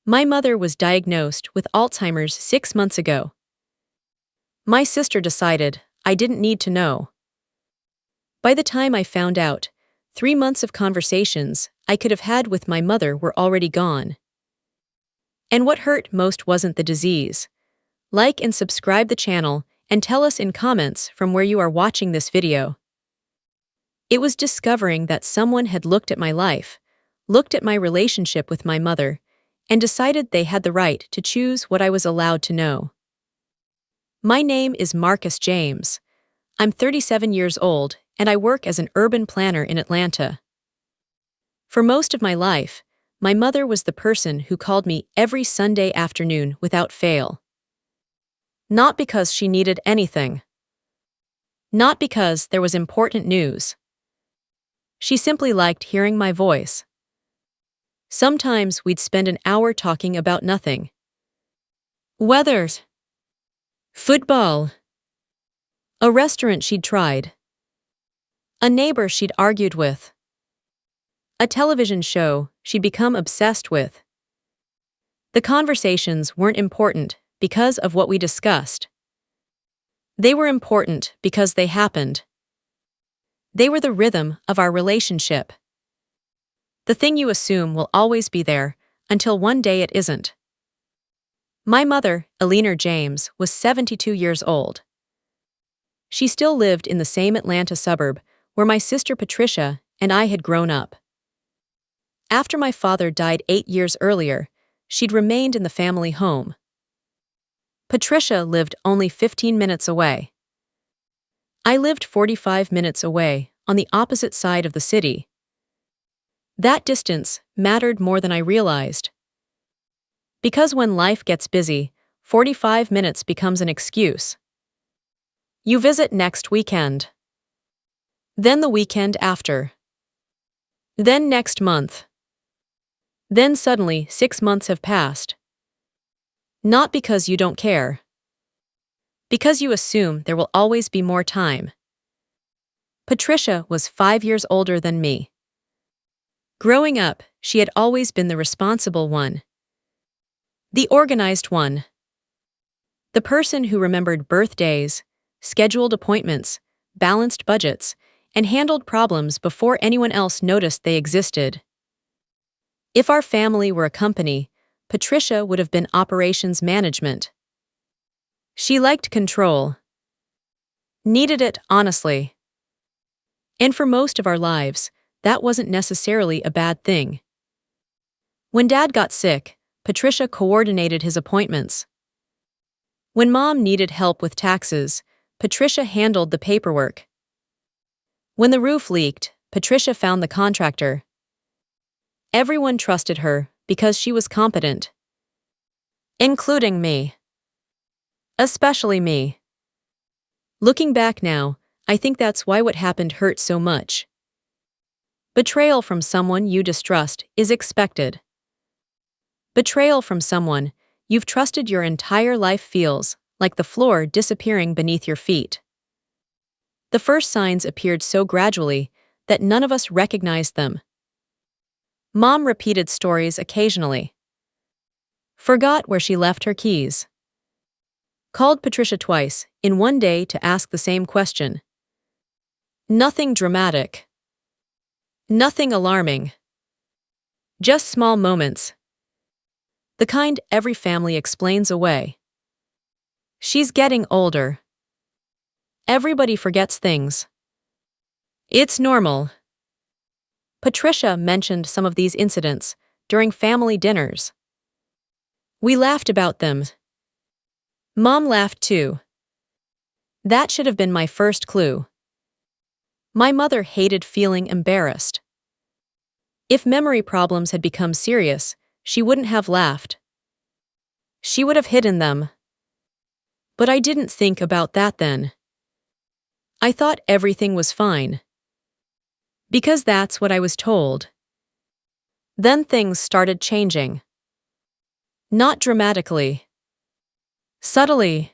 My mother was diagnosed with Alzheimer's 6 months ago. My sister decided I didn't need to know. By the time I found out, 3 months of conversations I could have had with my mother were already gone. And what hurt most wasn't the disease. Like and subscribe the channel and tell us in comments from where you are watching this video. It was discovering that someone had looked at my life, looked at my relationship with my mother, and decided they had the right to choose what I was allowed to know. My name is Marcus James. I'm 37 years old and I work as an urban planner in Atlanta. For most of my life, my mother was the person who called me every Sunday afternoon without fail. Not because she needed anything. Not because there was important news. She simply liked hearing my voice. Sometimes we'd spend an hour talking about nothing. Weather. Football. A restaurant she'd tried. A neighbor she'd argued with. A television show she'd become obsessed with. The conversations weren't important because of what we discussed. They were important because they happened. They were the rhythm of our relationship. The thing you assume will always be there until one day it isn't. My mother, Eleanor James, was 72 years old. She still lived in the same Atlanta suburb where my sister Patricia and I had grown up. After my father died 8 years earlier, she'd remained in the family home. Patricia lived only 15 minutes away. I lived 45 minutes away on the opposite side of the city. That distance mattered more than I realized. Because when life gets busy, 45 minutes becomes an excuse. You visit next weekend. Then the weekend after. Then next month. Then suddenly 6 months have passed. Not because you don't care. Because you assume there will always be more time. Patricia was 5 years older than me. Growing up, she had always been the responsible one. The organized one. The person who remembered birthdays, scheduled appointments, balanced budgets, and handled problems before anyone else noticed they existed. If our family were a company, Patricia would have been operations management. She liked control. Needed it, honestly. And for most of our lives, that wasn't necessarily a bad thing. When Dad got sick, Patricia coordinated his appointments. When Mom needed help with taxes, Patricia handled the paperwork. When the roof leaked, Patricia found the contractor. Everyone trusted her because she was competent. Including me. Especially me. Looking back now, I think that's why what happened hurt so much. Betrayal from someone you distrust is expected. Betrayal from someone you've trusted your entire life feels like the floor disappearing beneath your feet. The first signs appeared so gradually that none of us recognized them. Mom repeated stories occasionally. Forgot where she left her keys. Called Patricia twice in one day to ask the same question. Nothing dramatic. Nothing alarming. Just small moments. The kind every family explains away. She's getting older. Everybody forgets things. It's normal. Patricia mentioned some of these incidents during family dinners. We laughed about them. Mom laughed too. That should have been my first clue. My mother hated feeling embarrassed. If memory problems had become serious, she wouldn't have laughed. She would have hidden them. But I didn't think about that then. I thought everything was fine. Because that's what I was told. Then things started changing. Not dramatically. Subtly.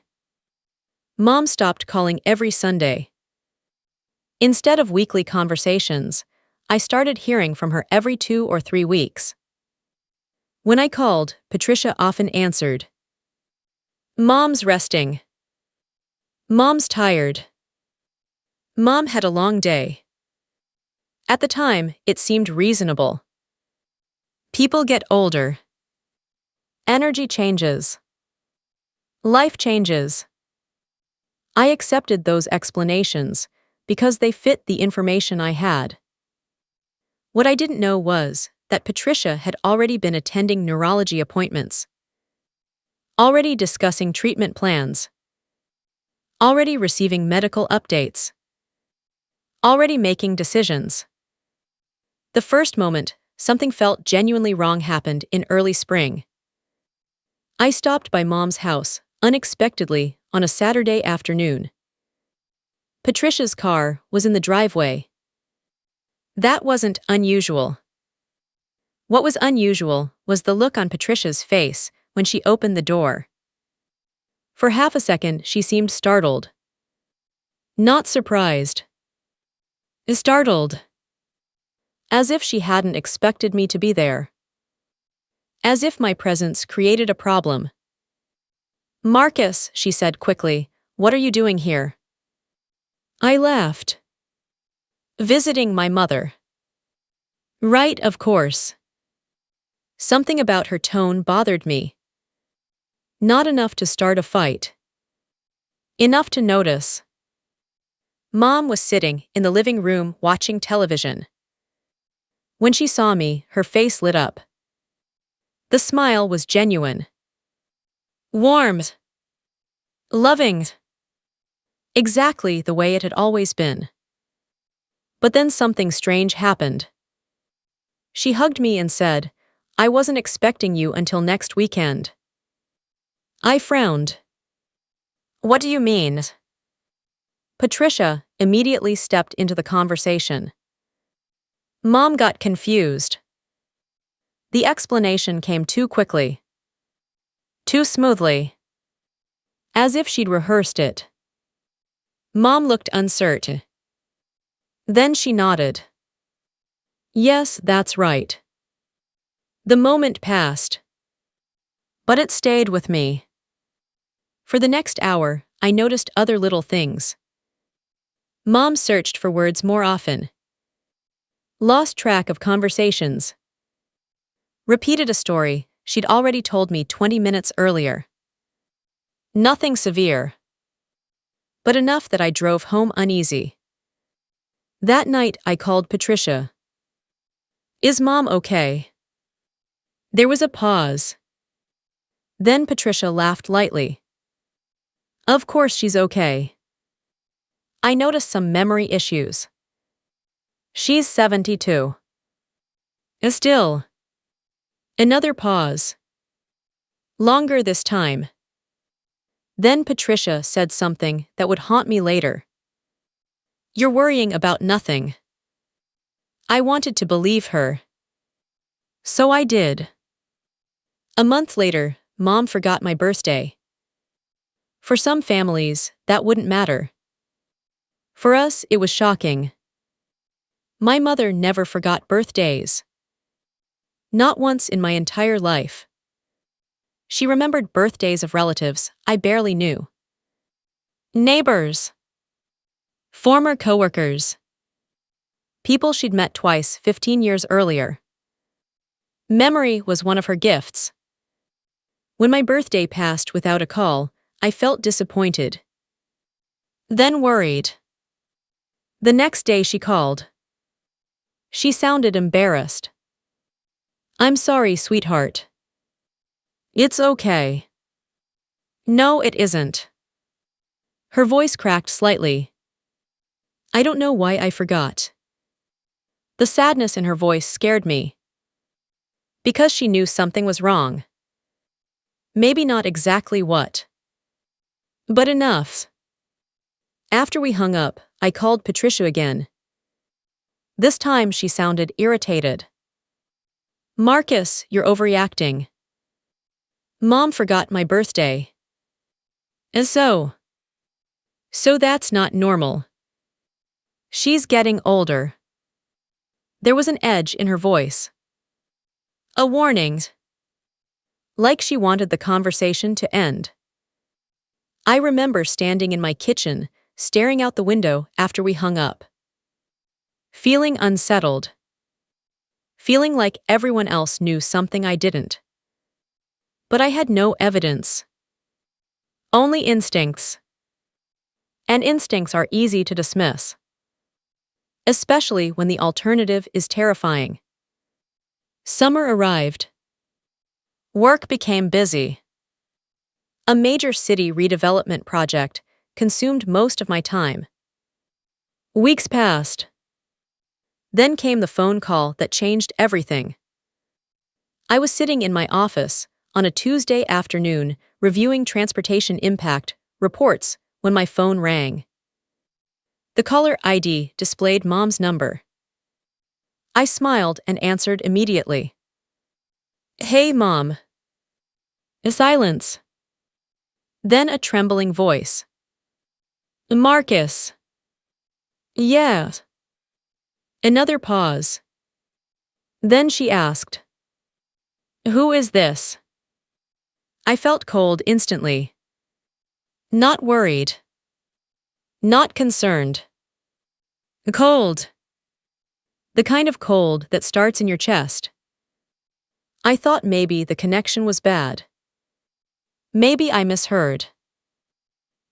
Mom stopped calling every Sunday. Instead of weekly conversations, I started hearing from her every 2 or 3 weeks. When I called, Patricia often answered, "Mom's resting. Mom's tired. Mom had a long day." At the time, it seemed reasonable. People get older. Energy changes. Life changes. I accepted those explanations because they fit the information I had. What I didn't know was that Patricia had already been attending neurology appointments, already discussing treatment plans, already receiving medical updates, already making decisions. The first moment something felt genuinely wrong happened in early spring. I stopped by Mom's house, unexpectedly, on a Saturday afternoon. Patricia's car was in the driveway. That wasn't unusual. What was unusual was the look on Patricia's face when she opened the door. For half a second, she seemed startled. Not surprised. Startled. As if she hadn't expected me to be there. As if my presence created a problem. "Marcus," she said quickly, "what are you doing here?" I laughed. "Visiting my mother." "Right, of course." Something about her tone bothered me. Not enough to start a fight. Enough to notice. Mom was sitting in the living room watching television. When she saw me, her face lit up. The smile was genuine. Warm. Loving. Exactly the way it had always been. But then something strange happened. She hugged me and said, "I wasn't expecting you until next weekend." I frowned. "What do you mean?" Patricia immediately stepped into the conversation. Mom got confused. The explanation came too quickly. Too smoothly. As if she'd rehearsed it. Mom looked uncertain. Then she nodded. "Yes, that's right." The moment passed. But it stayed with me. For the next hour, I noticed other little things. Mom searched for words more often. Lost track of conversations. Repeated a story she'd already told me 20 minutes earlier. Nothing severe. But enough that I drove home uneasy. That night, I called Patricia. "Is Mom okay?" There was a pause. Then Patricia laughed lightly. "Of course she's okay." I noticed some memory issues. She's 72. Still. Another pause. Longer this time. Then Patricia said something that would haunt me later. "You're worrying about nothing." I wanted to believe her. So I did. A month later, Mom forgot my birthday. For some families, that wouldn't matter. For us, it was shocking. My mother never forgot birthdays. Not once in my entire life. She remembered birthdays of relatives I barely knew. Neighbors. Former coworkers. People she'd met twice 15 years earlier. Memory was one of her gifts. When my birthday passed without a call, I felt disappointed. Then worried. The next day she called. She sounded embarrassed. "I'm sorry, sweetheart." "It's okay." "No, it isn't." Her voice cracked slightly. I don't know why I forgot. The sadness in her voice scared me. Because she knew something was wrong. Maybe not exactly what. But enough. After we hung up, I called Patricia again. This time she sounded irritated. "Marcus, you're overreacting. Mom forgot my birthday." And so that's not normal. She's getting older. There was an edge in her voice. A warning. like she wanted the conversation to end. I remember standing in my kitchen, staring out the window after we hung up. Feeling unsettled. Feeling like everyone else knew something I didn't. But I had no evidence. Only instincts. And instincts are easy to dismiss. Especially when the alternative is terrifying. Summer arrived. Work became busy. A major city redevelopment project consumed most of my time. Weeks passed. Then came the phone call that changed everything. I was sitting in my office on a Tuesday afternoon reviewing transportation impact reports when my phone rang. The caller ID displayed Mom's number. I smiled and answered immediately. "Hey, Mom." A silence. Then a trembling voice. "Marcus." "Yes." Another pause. Then she asked, "Who is this?" I felt cold instantly. Not worried. Not concerned. Cold. The kind of cold that starts in your chest. I thought maybe the connection was bad. Maybe I misheard.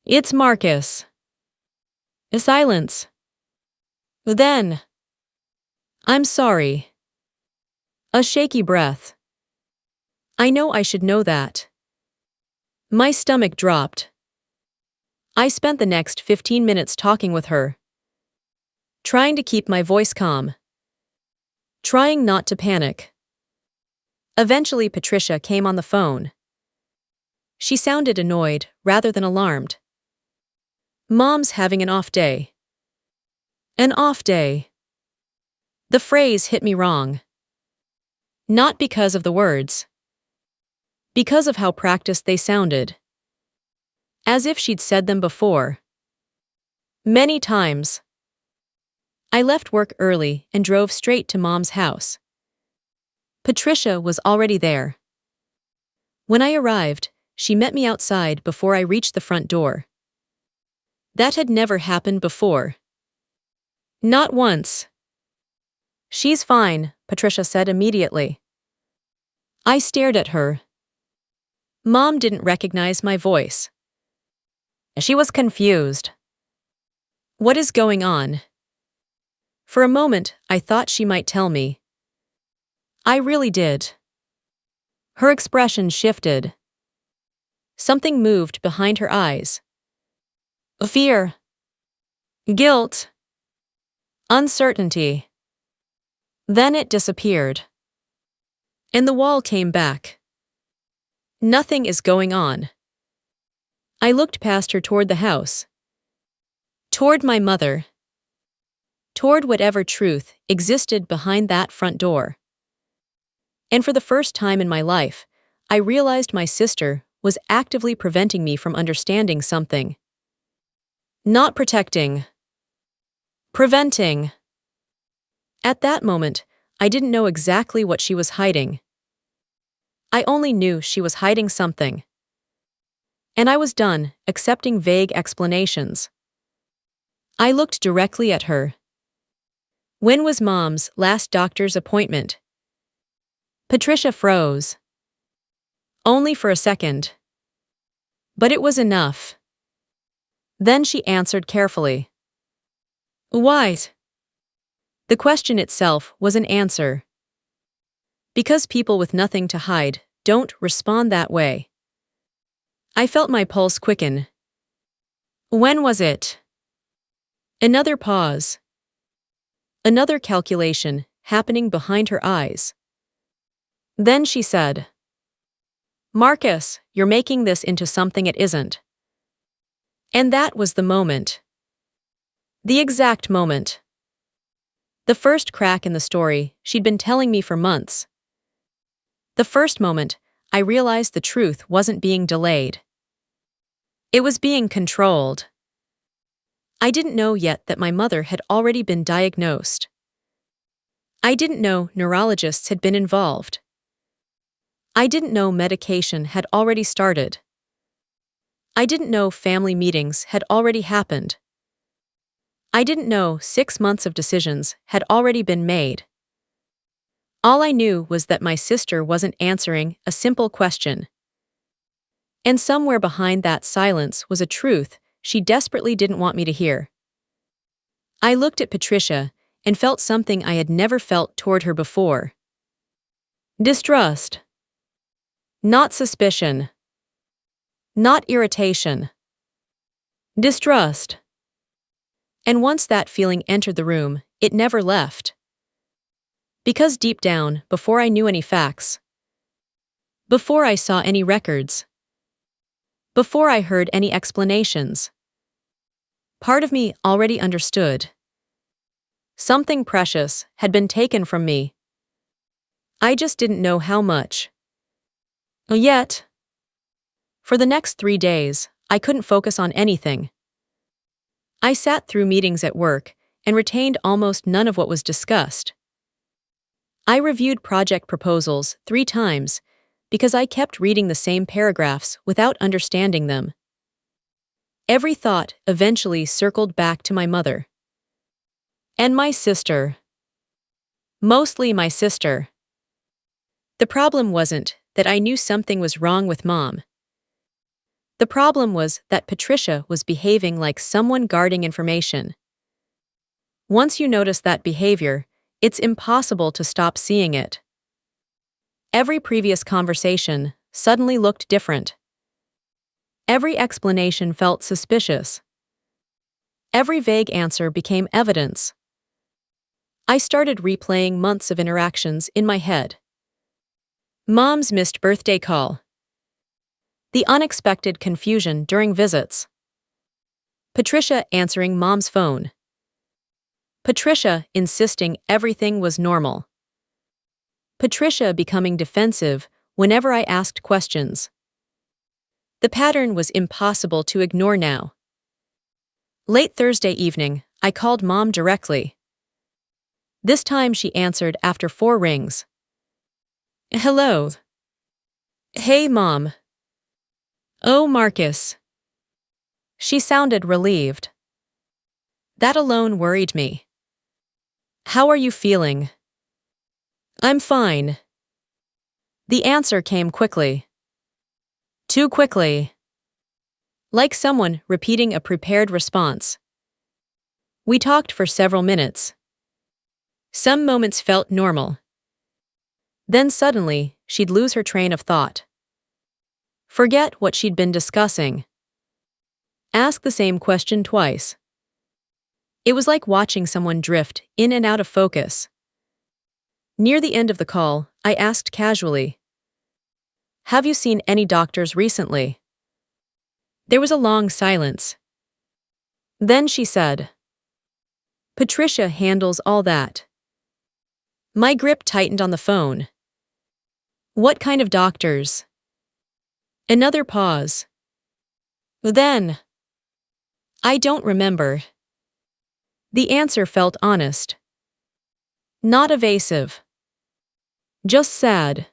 "It's Marcus." A silence. Then, "I'm sorry." A shaky breath. I know I should know that. My stomach dropped. I spent the next 15 minutes talking with her. Trying to keep my voice calm. Trying not to panic. Eventually Patricia came on the phone. She sounded annoyed rather than alarmed. "Mom's having an off day." An off day. The phrase hit me wrong. Not because of the words. Because of how practiced they sounded. As if she'd said them before. Many times. I left work early and drove straight to Mom's house. Patricia was already there. When I arrived, she met me outside before I reached the front door. That had never happened before. Not once. "She's fine," Patricia said immediately. I stared at her. Mom didn't recognize my voice. She was confused. What is going on? For a moment, I thought she might tell me. I really did. Her expression shifted. Something moved behind her eyes. Fear. Guilt. Uncertainty. Then it disappeared. And the wall came back. Nothing is going on. I looked past her toward the house. Toward my mother. Toward whatever truth existed behind that front door. And for the first time in my life, I realized my sister was actively preventing me from understanding something. Not protecting. Preventing. At that moment, I didn't know exactly what she was hiding. I only knew she was hiding something. And I was done accepting vague explanations. I looked directly at her. When was Mom's last doctor's appointment? Patricia froze. Only for a second. But it was enough. Then she answered carefully. Why? The question itself was an answer. Because people with nothing to hide don't respond that way. I felt my pulse quicken. When was it? Another pause. Another calculation happening behind her eyes. Then she said, "Marcus, you're making this into something it isn't." And that was the moment. The exact moment. The first crack in the story she'd been telling me for months. The first moment I realized the truth wasn't being delayed. It was being controlled. I didn't know yet that my mother had already been diagnosed. I didn't know neurologists had been involved. I didn't know medication had already started. I didn't know family meetings had already happened. I didn't know 6 months of decisions had already been made. All I knew was that my sister wasn't answering a simple question. And somewhere behind that silence was a truth she desperately didn't want me to hear. I looked at Patricia and felt something I had never felt toward her before. Distrust. Not suspicion. Not irritation. Distrust. And once that feeling entered the room, it never left. Because deep down, before I knew any facts, before I saw any records, before I heard any explanations, part of me already understood. Something precious had been taken from me. I just didn't know how much. Yet, for the next 3 days, I couldn't focus on anything. I sat through meetings at work and retained almost none of what was discussed. I reviewed project proposals 3 times because I kept reading the same paragraphs without understanding them. Every thought eventually circled back to my mother. And my sister. Mostly my sister. The problem wasn't that I knew something was wrong with Mom. The problem was that Patricia was behaving like someone guarding information. Once you notice that behavior, it's impossible to stop seeing it. Every previous conversation suddenly looked different. Every explanation felt suspicious. Every vague answer became evidence. I started replaying months of interactions in my head. Mom's missed birthday call. The unexpected confusion during visits. Patricia answering Mom's phone. Patricia insisting everything was normal. Patricia becoming defensive whenever I asked questions. The pattern was impossible to ignore now. Late Thursday evening, I called Mom directly. This time she answered after 4 rings. Hello. Hey, Mom. Oh, Marcus. She sounded relieved. That alone worried me. How are you feeling? I'm fine. The answer came quickly. Too quickly. Like someone repeating a prepared response. We talked for several minutes. Some moments felt normal. Then suddenly, she'd lose her train of thought. Forget what she'd been discussing. Ask the same question twice. It was like watching someone drift in and out of focus. Near the end of the call, I asked casually, "Have you seen any doctors recently?" There was a long silence. Then she said, "Patricia handles all that." My grip tightened on the phone. What kind of doctors? Another pause. Then, I don't remember. The answer felt honest. Not evasive. Just sad.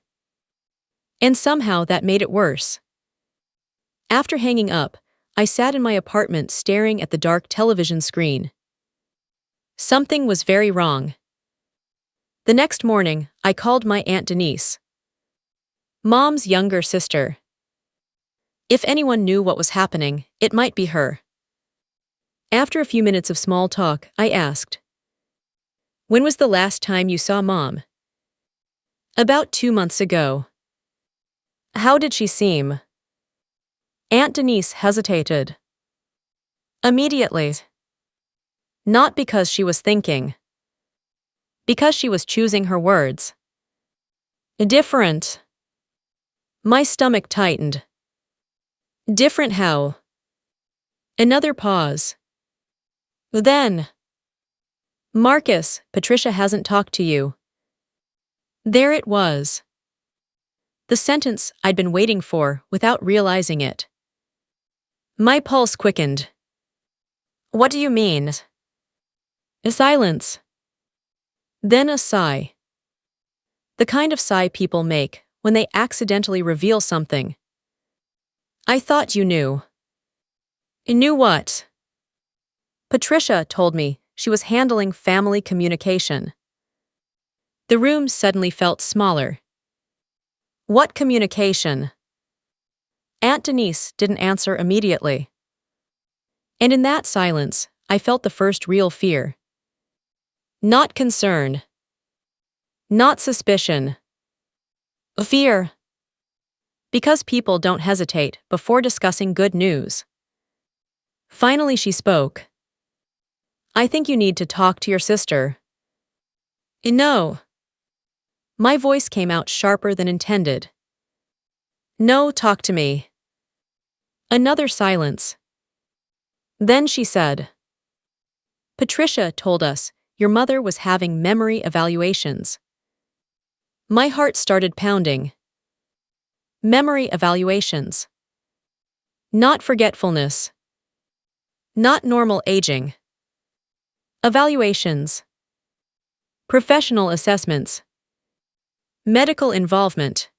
And somehow that made it worse. After hanging up, I sat in my apartment staring at the dark television screen. Something was very wrong. The next morning, I called my Aunt Denise, Mom's younger sister. If anyone knew what was happening, it might be her. After a few minutes of small talk, I asked, "When was the last time you saw Mom?" "About 2 months ago." "How did she seem?" Aunt Denise hesitated. "Immediately." Not because she was thinking. Because she was choosing her words. "Different." My stomach tightened. "Different how?" Another pause. Then, "Marcus, Patricia hasn't talked to you." There it was. The sentence I'd been waiting for without realizing it. My pulse quickened. "What do you mean?" A silence. Then a sigh. The kind of sigh people make when they accidentally reveal something. I thought you knew. Knew what? Patricia told me she was handling family communication. The room suddenly felt smaller. What communication? Aunt Denise didn't answer immediately. And in that silence, I felt the first real fear. Not concern. Not suspicion. Fear. Because people don't hesitate before discussing good news. Finally, she spoke. I think you need to talk to your sister. No. My voice came out sharper than intended. No, talk to me. Another silence. Then she said, Patricia told us your mother was having memory evaluations. My heart started pounding. Memory evaluations. Not forgetfulness. Not normal aging. Evaluations. Professional assessments. Medical involvement.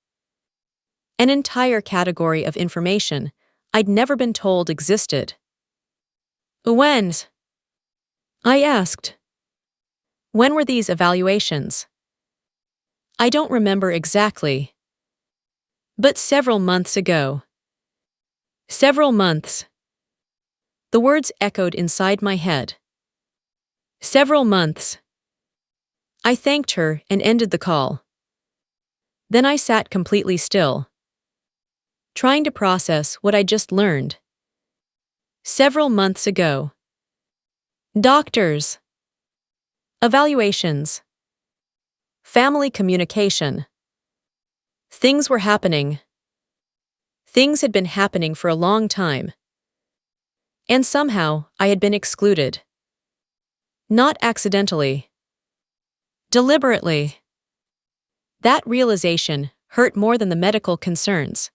An entire category of information I'd never been told existed. When? I asked. When were these evaluations? I don't remember exactly. But several months ago. Several months. The words echoed inside my head. Several months. I thanked her and ended the call. Then I sat completely still, trying to process what I just learned. Several months ago. Doctors. Evaluations. Family communication. Things were happening. Things had been happening for a long time. And somehow I had been excluded. Not accidentally. Deliberately. That realization hurt more than the medical concerns.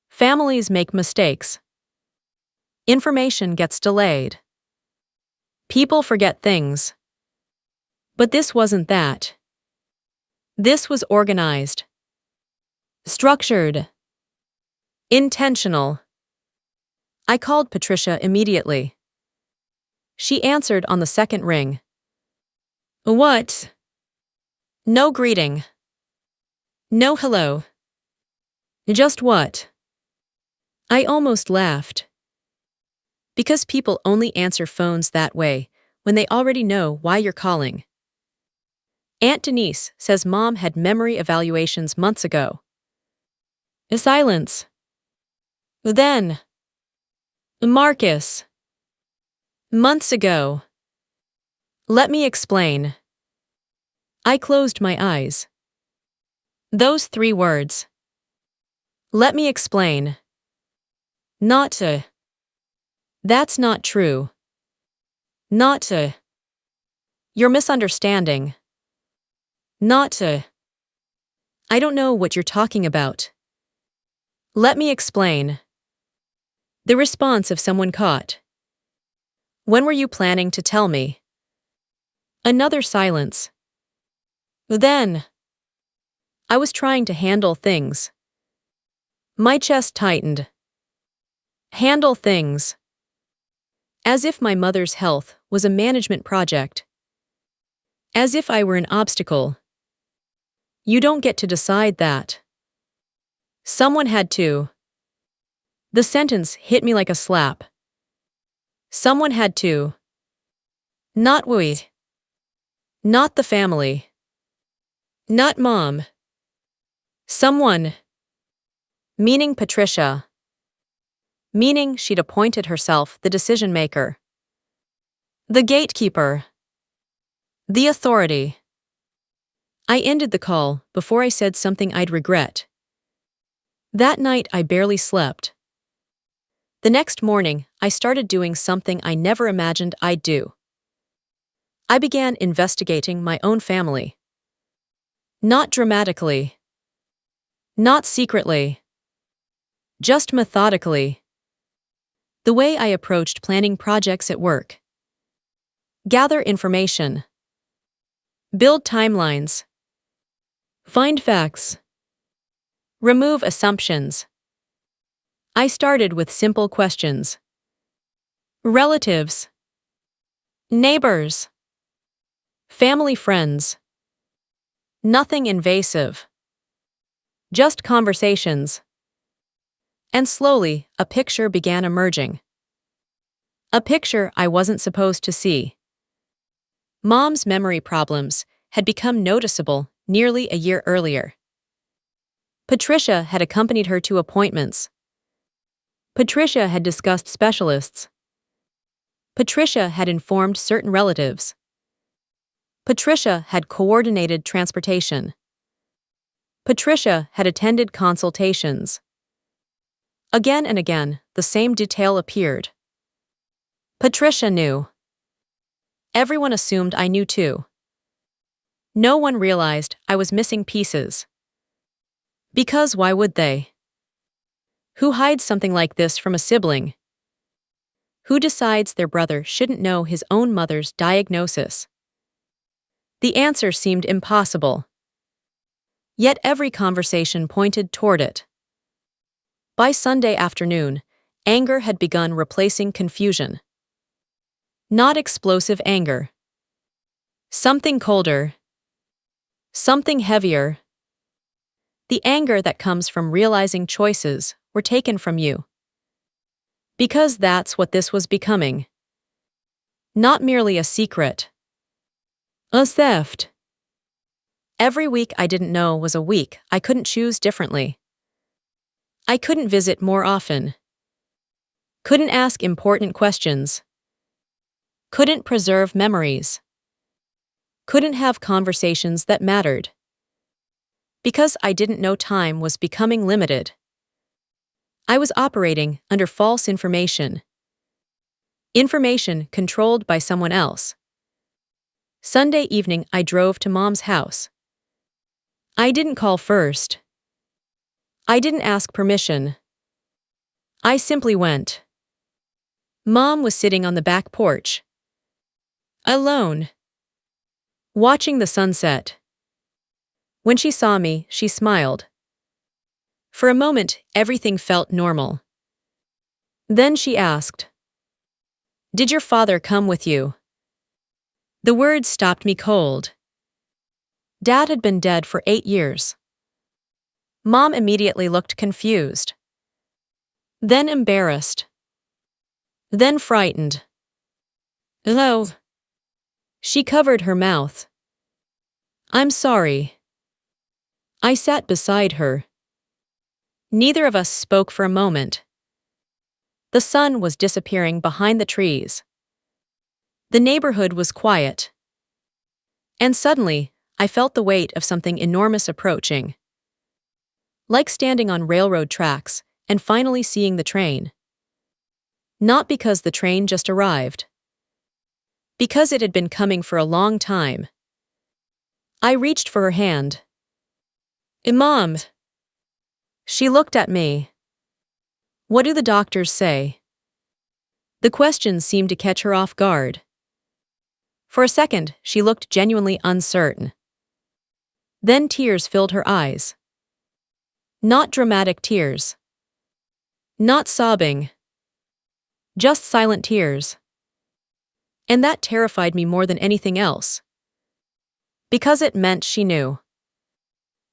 Families make mistakes. Information gets delayed. People forget things. But this wasn't that. This was organized. Structured. Intentional. I called Patricia immediately. She answered on the second ring. What? No greeting. No hello. Just what? I almost laughed. Because people only answer phones that way when they already know why you're calling. Aunt Denise says Mom had memory evaluations months ago. A silence. Then. Marcus. Months ago. Let me explain. I closed my eyes. Those 3 words. Let me explain. Not to. That's not true. Not to. You're misunderstanding. Not to. I don't know what you're talking about. Let me explain. The response of someone caught. When were you planning to tell me? Another silence. Then. I was trying to handle things. My chest tightened. Handle things. As if my mother's health was a management project. As if I were an obstacle. You don't get to decide that. Someone had to. The sentence hit me like a slap. Someone had to. Not we. Not the family. Not Mom. Someone. Meaning Patricia. Meaning she'd appointed herself the decision-maker. The gatekeeper. The authority. I ended the call before I said something I'd regret. That night I barely slept. The next morning, I started doing something I never imagined I'd do. I began investigating my own family. Not dramatically. Not secretly. Just methodically. The way I approached planning projects at work. Gather information. Build timelines. Find facts. Remove assumptions. I started with simple questions. Relatives. Neighbors. Family friends. Nothing invasive. Just conversations. And slowly, a picture began emerging. A picture I wasn't supposed to see. Mom's memory problems had become noticeable nearly a year earlier. Patricia had accompanied her to appointments. Patricia had discussed specialists. Patricia had informed certain relatives. Patricia had coordinated transportation. Patricia had attended consultations. Again and again, the same detail appeared. Patricia knew. Everyone assumed I knew too. No one realized I was missing pieces. Because why would they? Who hides something like this from a sibling? Who decides their brother shouldn't know his own mother's diagnosis? The answer seemed impossible. Yet every conversation pointed toward it. By Sunday afternoon, anger had begun replacing confusion. Not explosive anger. Something colder. Something heavier. The anger that comes from realizing choices were taken from you. Because that's what this was becoming. Not merely a secret. A theft. Every week I didn't know was a week I couldn't choose differently. I couldn't visit more often. Couldn't ask important questions. Couldn't preserve memories. Couldn't have conversations that mattered. Because I didn't know time was becoming limited. I was operating under false information. Information controlled by someone else. Sunday evening I drove to Mom's house. I didn't call first. I didn't ask permission. I simply went. Mom was sitting on the back porch. Alone. Watching the sunset. When she saw me, she smiled. For a moment, everything felt normal. Then she asked, "Did your father come with you?" The words stopped me cold. Dad had been dead for 8 years. Mom immediately looked confused. Then embarrassed. Then frightened. Hello. She covered her mouth. I'm sorry. I sat beside her. Neither of us spoke for a moment. The sun was disappearing behind the trees. The neighborhood was quiet. And suddenly, I felt the weight of something enormous approaching. Like standing on railroad tracks and finally seeing the train. Not because the train just arrived. Because it had been coming for a long time. I reached for her hand. Mom. She looked at me. What do the doctors say? The question seemed to catch her off guard. For a second, she looked genuinely uncertain. Then tears filled her eyes. Not dramatic tears. Not sobbing. Just silent tears. And that terrified me more than anything else. Because it meant she knew.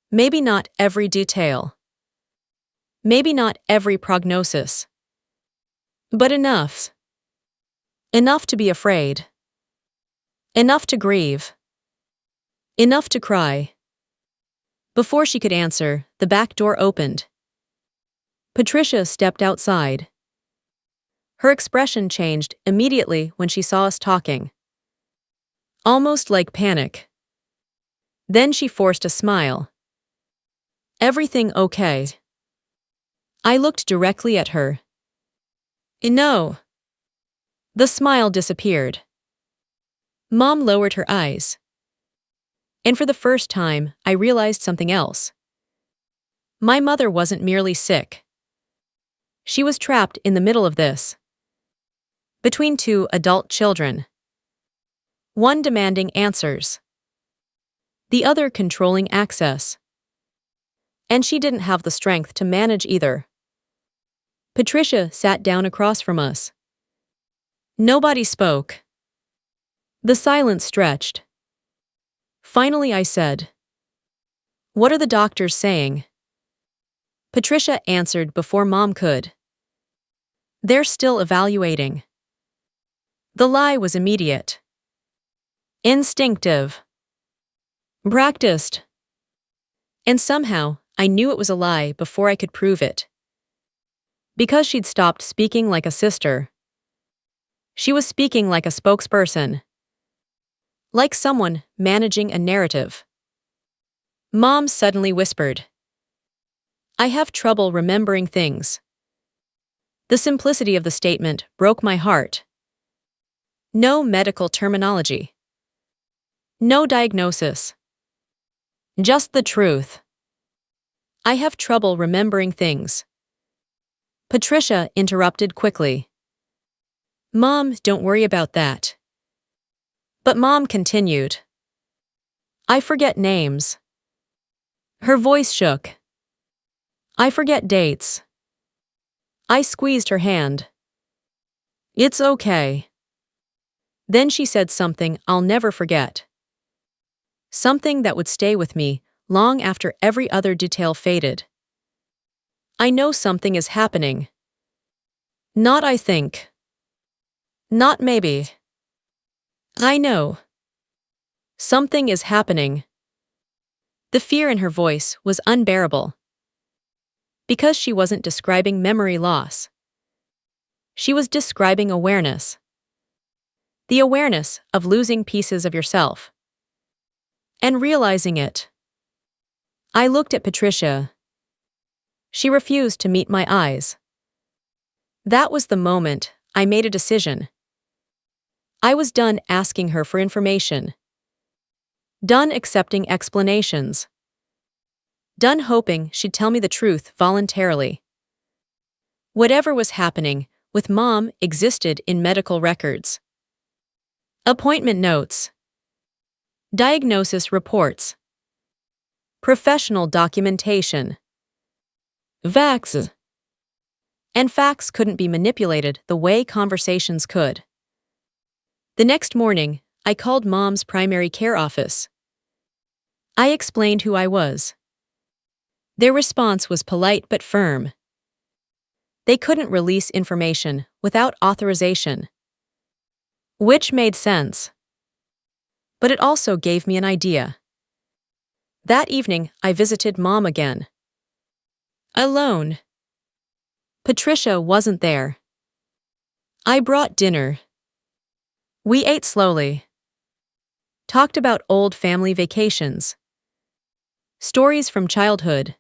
Maybe not every detail. Maybe not every prognosis. But enough. Enough to be afraid. Enough to grieve. Enough to cry. Before she could answer, the back door opened. Patricia stepped outside. Her expression changed immediately when she saw us talking. Almost like panic. Then she forced a smile. Everything okay? I looked directly at her. No. The smile disappeared. Mom lowered her eyes. And for the first time, I realized something else. My mother wasn't merely sick. She was trapped in the middle of this. Between 2 adult children. One demanding answers. The other controlling access. And she didn't have the strength to manage either. Patricia sat down across from us. Nobody spoke. The silence stretched. Finally, I said, "What are the doctors saying?" Patricia answered before Mom could. "They're still evaluating." The lie was immediate. Instinctive. Practiced. And somehow, I knew it was a lie before I could prove it. Because she'd stopped speaking like a sister. She was speaking like a spokesperson. Like someone managing a narrative. Mom suddenly whispered, "I have trouble remembering things." The simplicity of the statement broke my heart. No medical terminology. No diagnosis. Just the truth. "I have trouble remembering things." Patricia interrupted quickly. "Mom, don't worry about that." But Mom continued, "I forget names." Her voice shook. "I forget dates." I squeezed her hand. "It's okay." Then she said something I'll never forget. Something that would stay with me long after every other detail faded. "I know something is happening." Not I think. Not maybe. I know. Something is happening. The fear in her voice was unbearable. Because she wasn't describing memory loss. She was describing awareness. The awareness of losing pieces of yourself. And realizing it. I looked at Patricia. She refused to meet my eyes. That was the moment I made a decision. I was done asking her for information. Done accepting explanations. Done hoping she'd tell me the truth voluntarily. Whatever was happening with Mom existed in medical records. Appointment notes. Diagnosis reports. Professional documentation. Facts. And facts couldn't be manipulated the way conversations could. The next morning, I called Mom's primary care office. I explained who I was. Their response was polite but firm. They couldn't release information without authorization. Which made sense. But it also gave me an idea. That evening, I visited Mom again. Alone. Patricia wasn't there. I brought dinner. We ate slowly. Talked about old family vacations. Stories from childhood.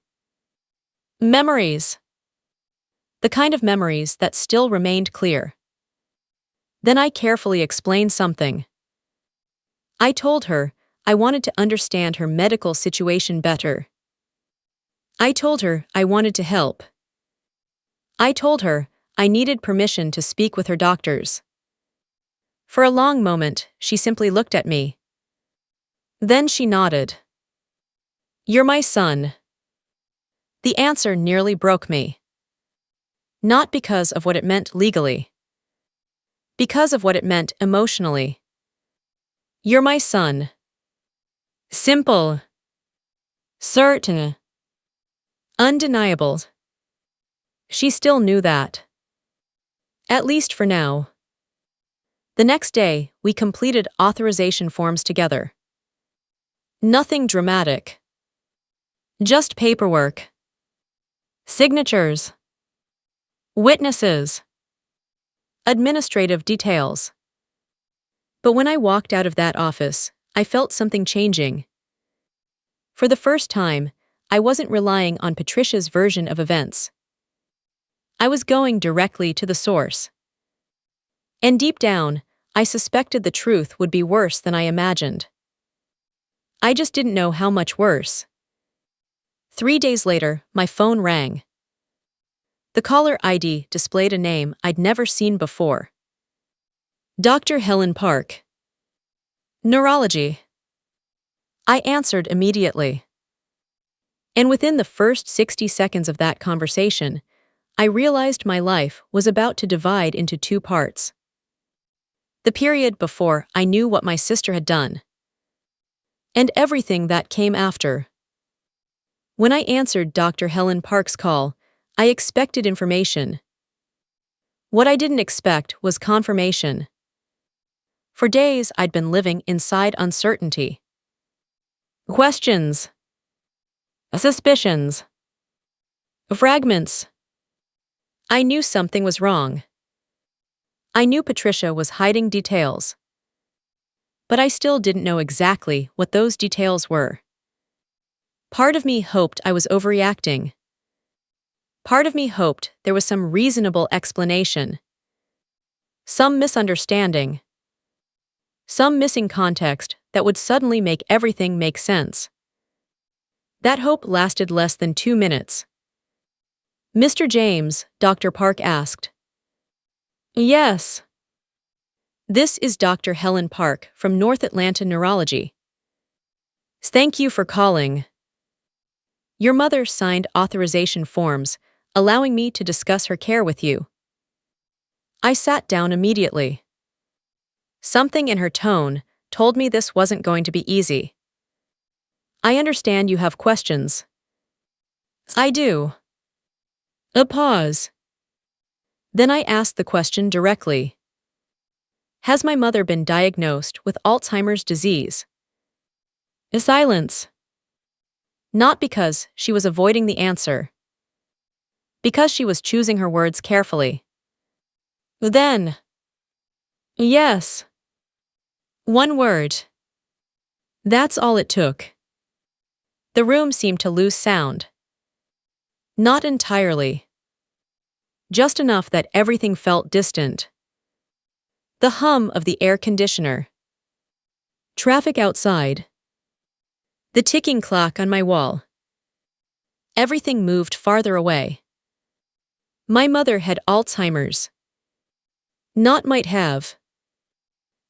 Memories. The kind of memories that still remained clear. Then I carefully explained something. I told her I wanted to understand her medical situation better. I told her I wanted to help. I told her I needed permission to speak with her doctors. For a long moment, she simply looked at me. Then she nodded. "You're my son." The answer nearly broke me. Not because of what it meant legally. Because of what it meant emotionally. You're my son. Simple. Certain. Undeniable. She still knew that. At least for now. The next day, we completed authorization forms together. Nothing dramatic. Just paperwork. Signatures. Witnesses. Administrative details. But when I walked out of that office, I felt something changing. For the first time, I wasn't relying on Patricia's version of events. I was going directly to the source. And deep down, I suspected the truth would be worse than I imagined. I just didn't know how much worse. 3 days later, my phone rang. The caller ID displayed a name I'd never seen before. Dr. Helen Park. Neurology. I answered immediately. And within the first 60 seconds of that conversation, I realized my life was about to divide into two parts. The period before I knew what my sister had done, and everything that came after. When I answered Dr. Helen Park's call, I expected information. What I didn't expect was confirmation. For days, I'd been living inside uncertainty. Questions, suspicions, fragments. I knew something was wrong. I knew Patricia was hiding details. But I still didn't know exactly what those details were. Part of me hoped I was overreacting. Part of me hoped there was some reasonable explanation. Some misunderstanding. Some missing context that would suddenly make everything make sense. That hope lasted less than 2 minutes. "Mr. James," Dr. Park asked. "Yes." "This is Dr. Helen Park from North Atlanta Neurology. Thank you for calling. Your mother signed authorization forms allowing me to discuss her care with you." I sat down immediately. Something in her tone told me this wasn't going to be easy. "I understand you have questions." "I do." A pause. Then I asked the question directly. "Has my mother been diagnosed with Alzheimer's disease?" A silence. Not because she was avoiding the answer. Because she was choosing her words carefully. Then. Yes. One word. That's all it took. The room seemed to lose sound. Not entirely. Just enough that everything felt distant. The hum of the air conditioner. Traffic outside. The ticking clock on my wall. Everything moved farther away. My mother had Alzheimer's. Not might have.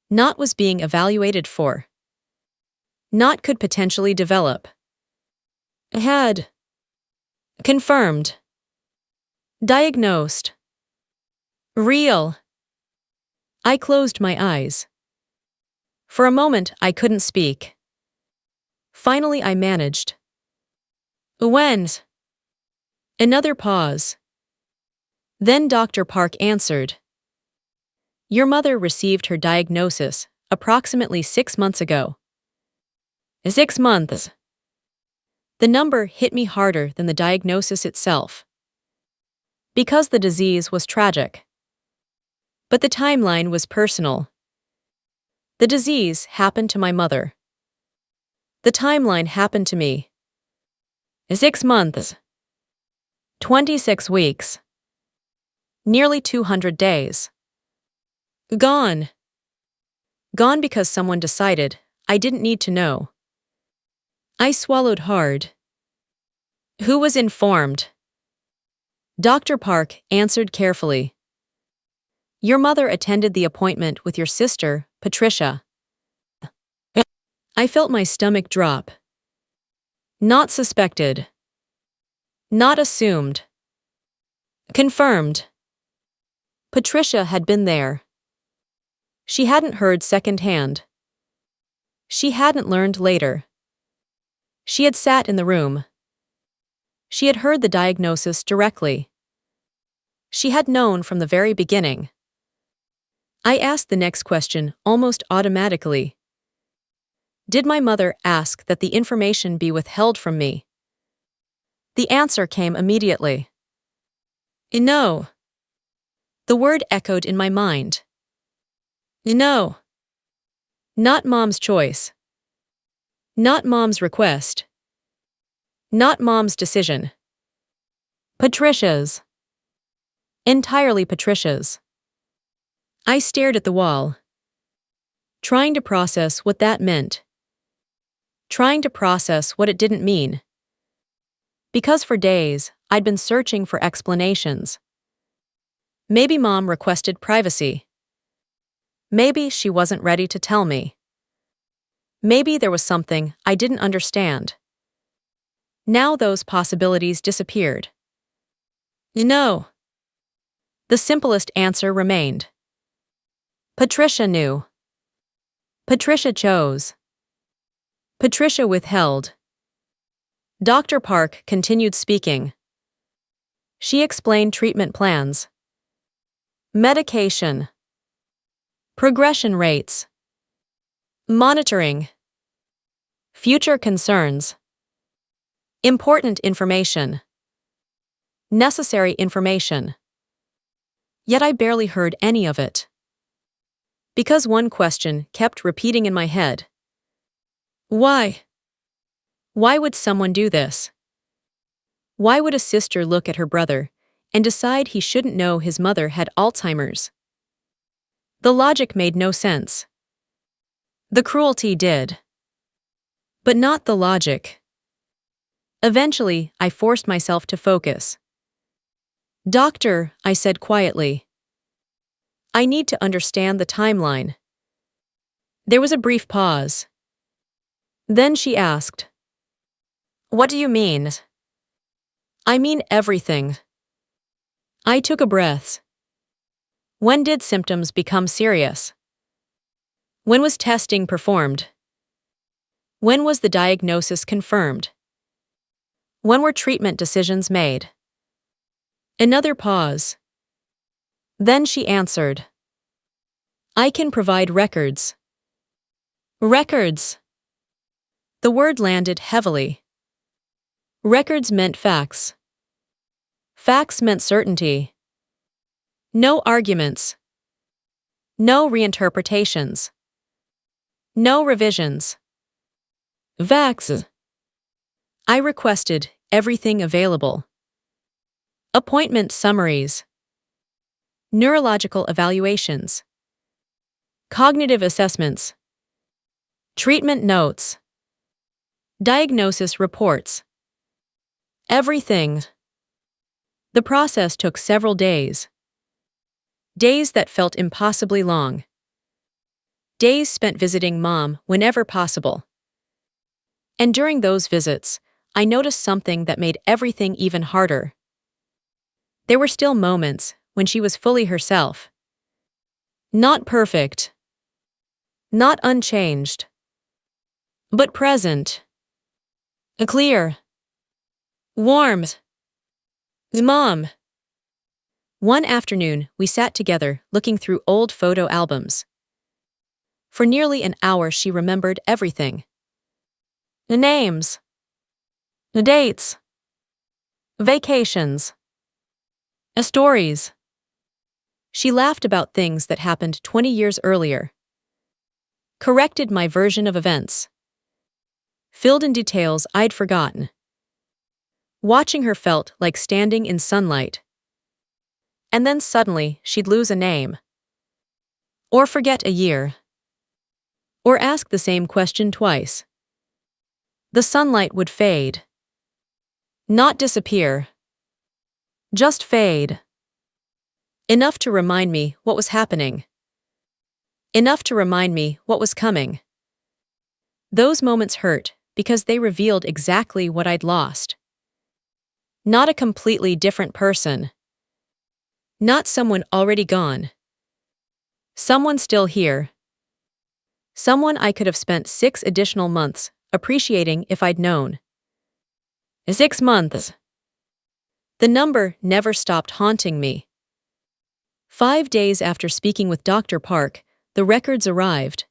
Not was being evaluated for. Not could potentially develop. Had. Confirmed. Diagnosed. Real. I closed my eyes. For a moment, I couldn't speak. Finally, I managed. When's? Another pause. Then Dr. Park answered. Your mother received her diagnosis approximately 6 months ago. 6 months. The number hit me harder than the diagnosis itself. Because the disease was tragic. But the timeline was personal. The disease happened to my mother. The timeline happened to me. 6 months. 26 weeks. Nearly 200 days. Gone. Gone because someone decided I didn't need to know. I swallowed hard. Who was informed? Dr. Park answered carefully. Your mother attended the appointment with your sister, Patricia. I felt my stomach drop. Not suspected. Not assumed. Confirmed. Patricia had been there. She hadn't heard secondhand. She hadn't learned later. She had sat in the room. She had heard the diagnosis directly. She had known from the very beginning. I asked the next question almost automatically. Did my mother ask that the information be withheld from me? The answer came immediately. No. The word echoed in my mind. No. Not Mom's choice. Not Mom's request. Not Mom's decision. Patricia's. Entirely Patricia's. I stared at the wall, trying to process what that meant. Trying to process what it didn't mean. Because for days, I'd been searching for explanations. Maybe Mom requested privacy. Maybe she wasn't ready to tell me. Maybe there was something I didn't understand. Now those possibilities disappeared. No. The simplest answer remained. Patricia knew. Patricia chose. Patricia withheld. Dr. Park continued speaking. She explained treatment plans, medication, progression rates, monitoring, future concerns, important information, necessary information. Yet I barely heard any of it. Because one question kept repeating in my head. Why? Why would someone do this? Why would a sister look at her brother and decide he shouldn't know his mother had Alzheimer's? The logic made no sense. The cruelty did. But not the logic. Eventually, I forced myself to focus. Doctor, I said quietly. I need to understand the timeline. There was a brief pause. Then she asked, What do you mean? I mean everything. I took a breath. When did symptoms become serious? When was testing performed? When was the diagnosis confirmed? When were treatment decisions made? Another pause. Then she answered. I can provide records. Records. The word landed heavily. Records meant facts. Facts meant certainty. No arguments. No reinterpretations. No revisions. Facts. I requested everything available. Appointment summaries. Neurological evaluations. Cognitive assessments. Treatment notes. Diagnosis reports. Everything. The process took several days. Days that felt impossibly long. Days spent visiting Mom whenever possible. And during those visits, I noticed something that made everything even harder. There were still moments when she was fully herself. Not perfect. Not unchanged. But present. Clear. Warm. Mom. One afternoon, we sat together looking through old photo albums. For nearly an hour, she remembered everything. The names. The dates. Vacations. Stories. She laughed about things that happened 20 years earlier. Corrected my version of events. Filled in details I'd forgotten. Watching her felt like standing in sunlight. And then suddenly, she'd lose a name. Or forget a year. Or ask the same question twice. The sunlight would fade. Not disappear. Just fade. Enough to remind me what was happening. Enough to remind me what was coming. Those moments hurt because they revealed exactly what I'd lost. Not a completely different person. Not someone already gone. Someone still here. Someone I could have spent 6 additional months appreciating if I'd known. 6 months. The number never stopped haunting me. 5 days after speaking with Dr. Park, the records arrived.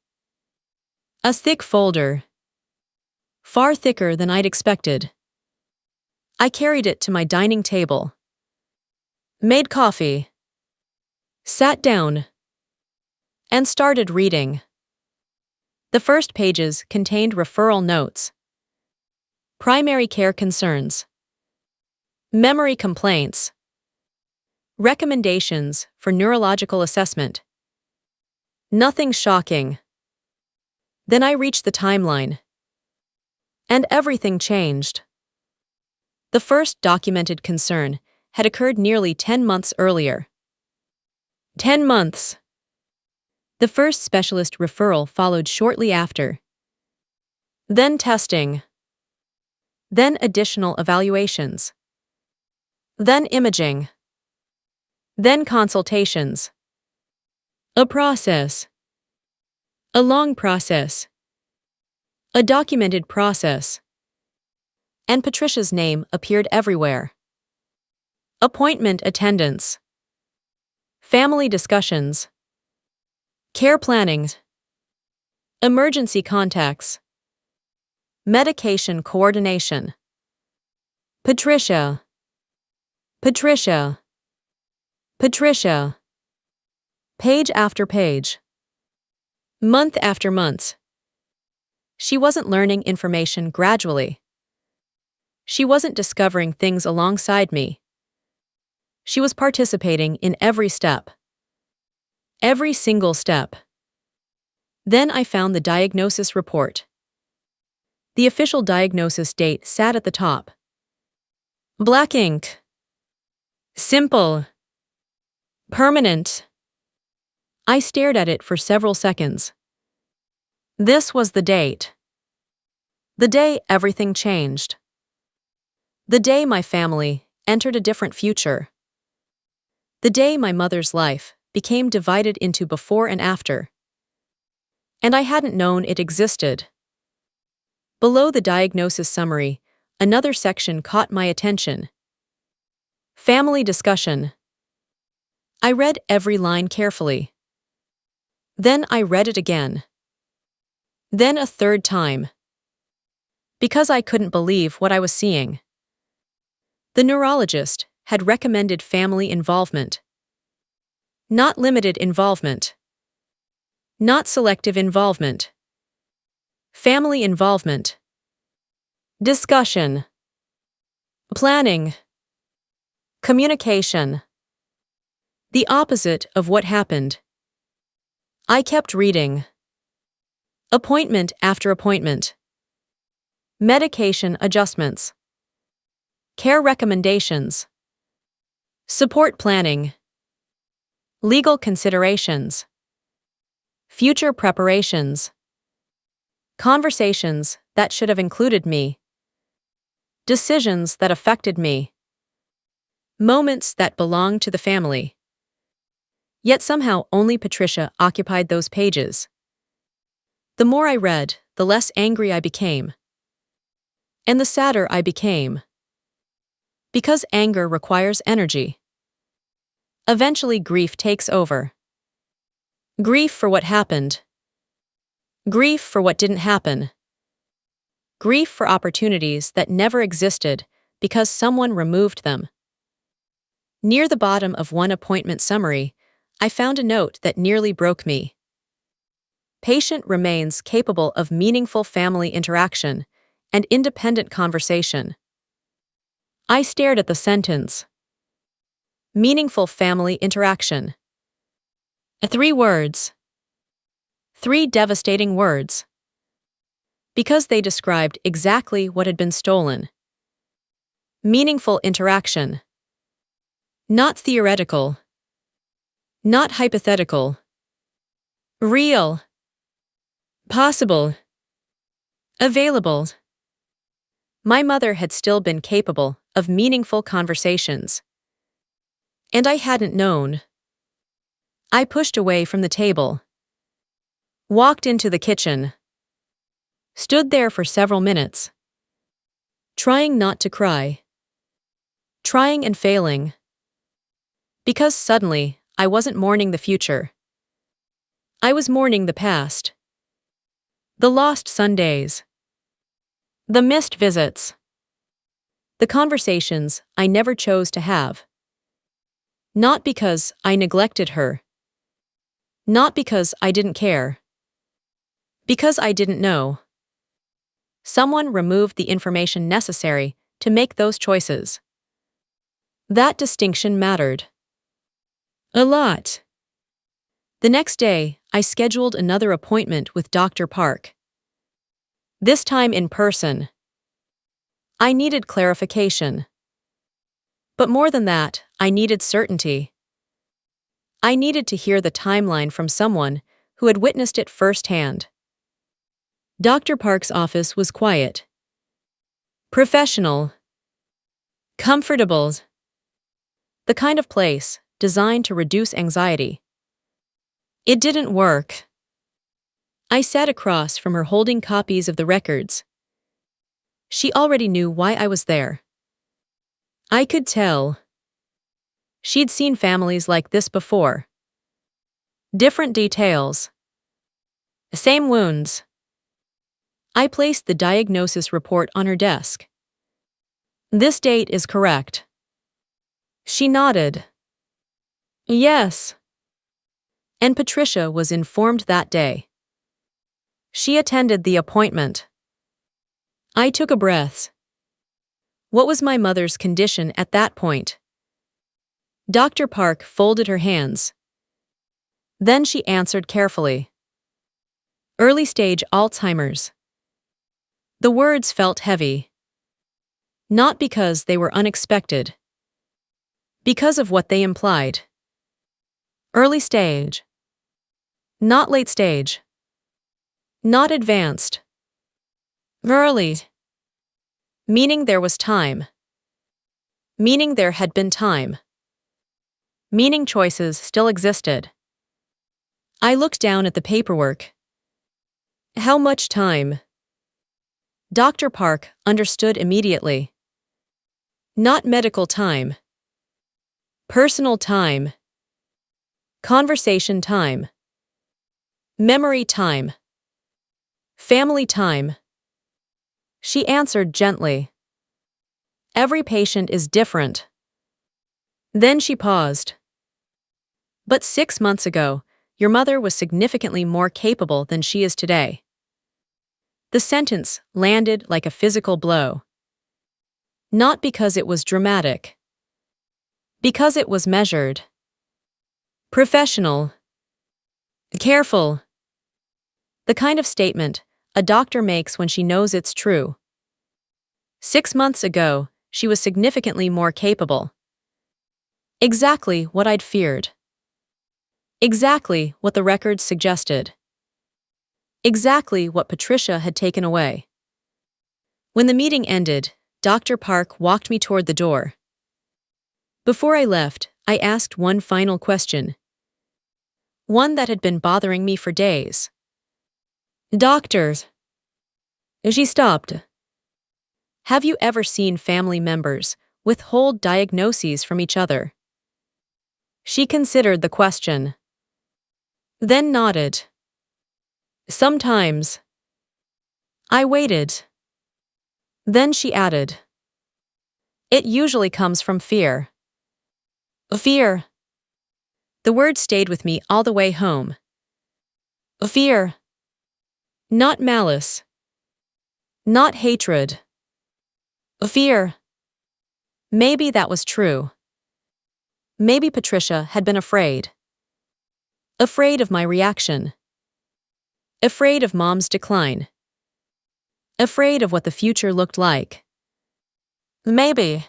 A thick folder. Far thicker than I'd expected. I carried it to my dining table. Made coffee. Sat down. And started reading. The first pages contained referral notes. Primary care concerns. Memory complaints. Recommendations for neurological assessment. Nothing shocking. Then I reached the timeline. And everything changed. The first documented concern had occurred nearly 10 months earlier. 10 months. The first specialist referral followed shortly after. Then testing. then additional evaluations, then imaging, then consultations. A process. A long process. A documented process. And Patricia's name appeared everywhere. Appointment attendance. Family discussions. Care planning. Emergency contacts. Medication coordination. Patricia. Patricia. Patricia. Page after page. Month after month. She wasn't learning information gradually. She wasn't discovering things alongside me. She was participating in every step. Every single step. Then I found the diagnosis report. The official diagnosis date sat at the top. Black ink. Simple. Permanent. I stared at it for several seconds. This was the date. The day everything changed. The day my family entered a different future. The day my mother's life became divided into before and after. And I hadn't known it existed. Below the diagnosis summary, another section caught my attention. Family discussion. I read every line carefully. Then I read it again. Then a third time. Because I couldn't believe what I was seeing. The neurologist had recommended family involvement. Not limited involvement. Not selective involvement. Family involvement. Discussion. Planning. Communication. The opposite of what happened. I kept reading. Appointment after appointment. Medication adjustments. Care recommendations. Support planning. Legal considerations. Future preparations. Conversations that should have included me. Decisions that affected me. Moments that belonged to the family. Yet somehow only Patricia occupied those pages. The more I read, the less angry I became. And the sadder I became. Because anger requires energy. Eventually grief takes over. Grief for what happened. Grief for what didn't happen. Grief for opportunities that never existed because someone removed them. Near the bottom of one appointment summary, I found a note that nearly broke me. Patient remains capable of meaningful family interaction and independent conversation. I stared at the sentence. Meaningful family interaction. 3 words. 3 devastating words. Because they described exactly what had been stolen. Meaningful interaction. Not theoretical. Not hypothetical. Real. Possible. Available. My mother had still been capable of meaningful conversations. And I hadn't known. I pushed away from the table. Walked into the kitchen. Stood there for several minutes. Trying not to cry. Trying and failing. Because suddenly, I wasn't mourning the future. I was mourning the past. The lost Sundays. The missed visits. The conversations I never chose to have. Not because I neglected her. Not because I didn't care. Because I didn't know. Someone removed the information necessary to make those choices. That distinction mattered. A lot. The next day, I scheduled another appointment with Dr. Park. This time in person. I needed clarification. But more than that, I needed certainty. I needed to hear the timeline from someone who had witnessed it firsthand. Dr. Park's office was quiet. professional, comfortable, the kind of place designed to reduce anxiety. It didn't work. I sat across from her holding copies of the records. She already knew why I was there. I could tell. She'd seen families like this before. Different details. Same wounds. I placed the diagnosis report on her desk. This date is correct. She nodded. Yes. And Patricia was informed that day. She attended the appointment. I took a breath. What was my mother's condition at that point? Dr. Park folded her hands. Then she answered carefully. Early-stage Alzheimer's. The words felt heavy. Not because they were unexpected. Because of what they implied. Early stage. Not late stage. Not advanced. Early. Meaning there was time. Meaning there had been time. Meaning choices still existed. I looked down at the paperwork. How much time? Dr. Park understood immediately. Not medical time. Personal time. Conversation time. Memory time. Family time. She answered gently. Every patient is different. Then she paused. But 6 months ago, your mother was significantly more capable than she is today. The sentence landed like a physical blow. Not because it was dramatic. Because it was measured. Professional. Careful. The kind of statement a doctor makes when she knows it's true. 6 months ago, she was significantly more capable. Exactly what I'd feared. Exactly what the records suggested. Exactly what Patricia had taken away. When the meeting ended, Dr. Park walked me toward the door. Before I left, I asked one final question. One that had been bothering me for days. Doctors. She stopped. Have you ever seen family members withhold diagnoses from each other? She considered the question. Then nodded. Sometimes. I waited. Then she added. It usually comes from fear. Fear. The word stayed with me all the way home. Fear. Not malice. Not hatred. Fear. Maybe that was true. Maybe Patricia had been afraid. Afraid of my reaction. Afraid of Mom's decline. Afraid of what the future looked like. Maybe.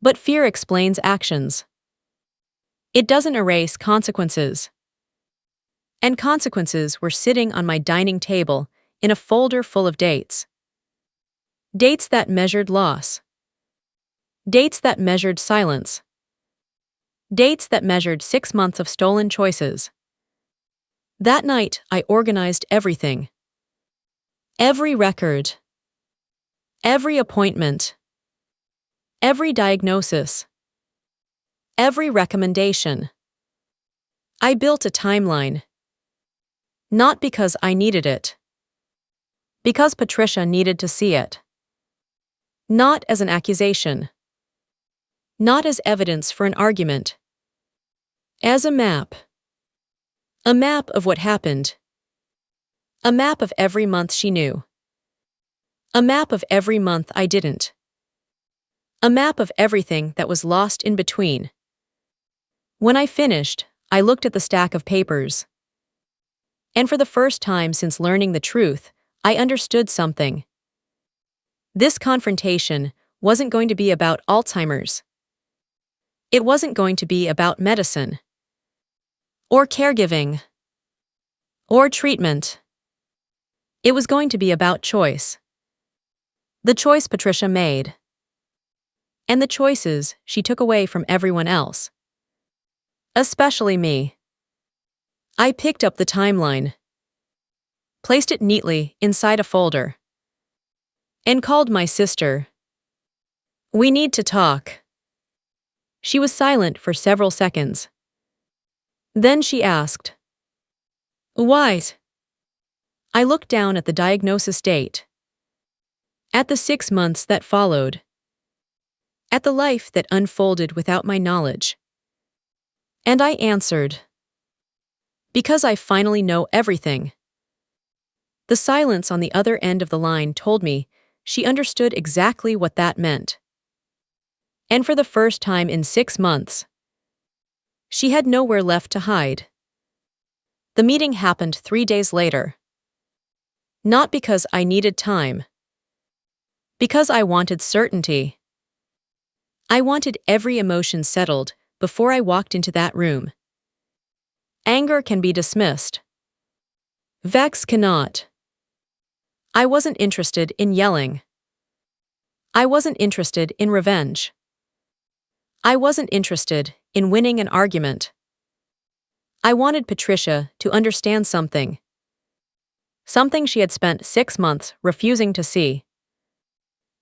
But fear explains actions. It doesn't erase consequences. And consequences were sitting on my dining table in a folder full of dates. Dates that measured loss. Dates that measured silence. Dates that measured 6 months of stolen choices. That night, I organized everything. Every record. Every appointment. Every diagnosis. Every recommendation. I built a timeline. Not because I needed it. Because Patricia needed to see it. Not as an accusation. Not as evidence for an argument. As a map. A map of what happened. A map of every month she knew. A map of every month I didn't. A map of everything that was lost in between. When I finished, I looked at the stack of papers. And for the first time since learning the truth, I understood something. This confrontation wasn't going to be about Alzheimer's. It wasn't going to be about medicine. Or caregiving. Or treatment. It was going to be about choice. The choice Patricia made. And the choices she took away from everyone else. Especially me. I picked up the timeline, placed it neatly inside a folder, and called my sister. We need to talk. She was silent for several seconds. Then she asked, What? I looked down at the diagnosis date. At the 6 months that followed. At the life that unfolded without my knowledge. And I answered, Because I finally know everything. The silence on the other end of the line told me she understood exactly what that meant. And for the first time in 6 months, she had nowhere left to hide. The meeting happened 3 days later. Not because I needed time. Because I wanted certainty. I wanted every emotion settled before I walked into that room. Anger can be dismissed. Vex cannot. I wasn't interested in yelling. I wasn't interested in revenge. I wasn't interested in winning an argument. I wanted Patricia to understand something. Something she had spent 6 months refusing to see.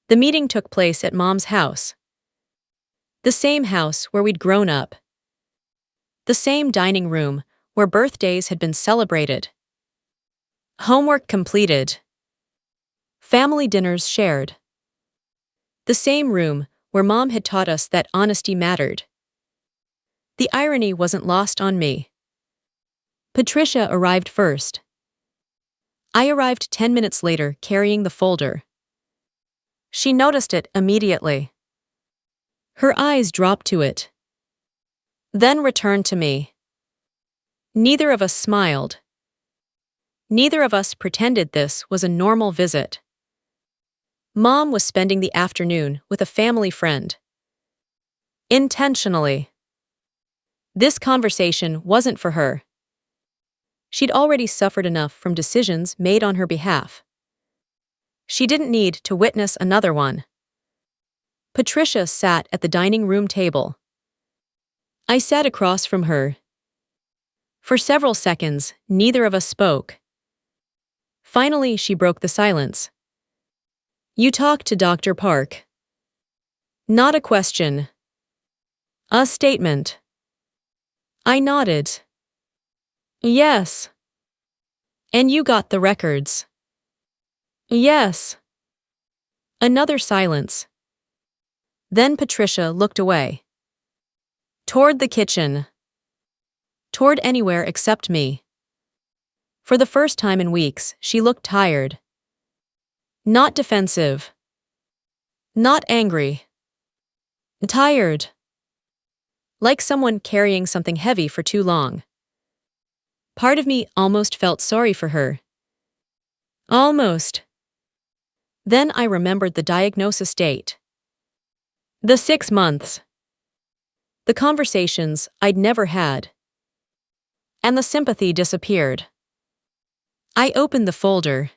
The meeting took place at Mom's house. The same house where we'd grown up. The same dining room where birthdays had been celebrated. Homework completed. Family dinners shared. The same room where Mom had taught us that honesty mattered. The irony wasn't lost on me. Patricia arrived first. I arrived 10 minutes later carrying the folder. She noticed it immediately. Her eyes dropped to it. Then returned to me. Neither of us smiled. Neither of us pretended this was a normal visit. Mom was spending the afternoon with a family friend. Intentionally. This conversation wasn't for her. She'd already suffered enough from decisions made on her behalf. She didn't need to witness another one. Patricia sat at the dining room table. I sat across from her. For several seconds, neither of us spoke. Finally, she broke the silence. You talked to Dr. Park. Not a question. A statement. I nodded. Yes. And you got the records. Yes. Another silence. Then Patricia looked away. Toward the kitchen. Toward anywhere except me. For the first time in weeks, she looked tired. Not defensive. Not angry. Tired. Like someone carrying something heavy for too long. Part of me almost felt sorry for her. Almost. Then I remembered the diagnosis date. The 6 months. The conversations I'd never had. And the sympathy disappeared. I opened the folder.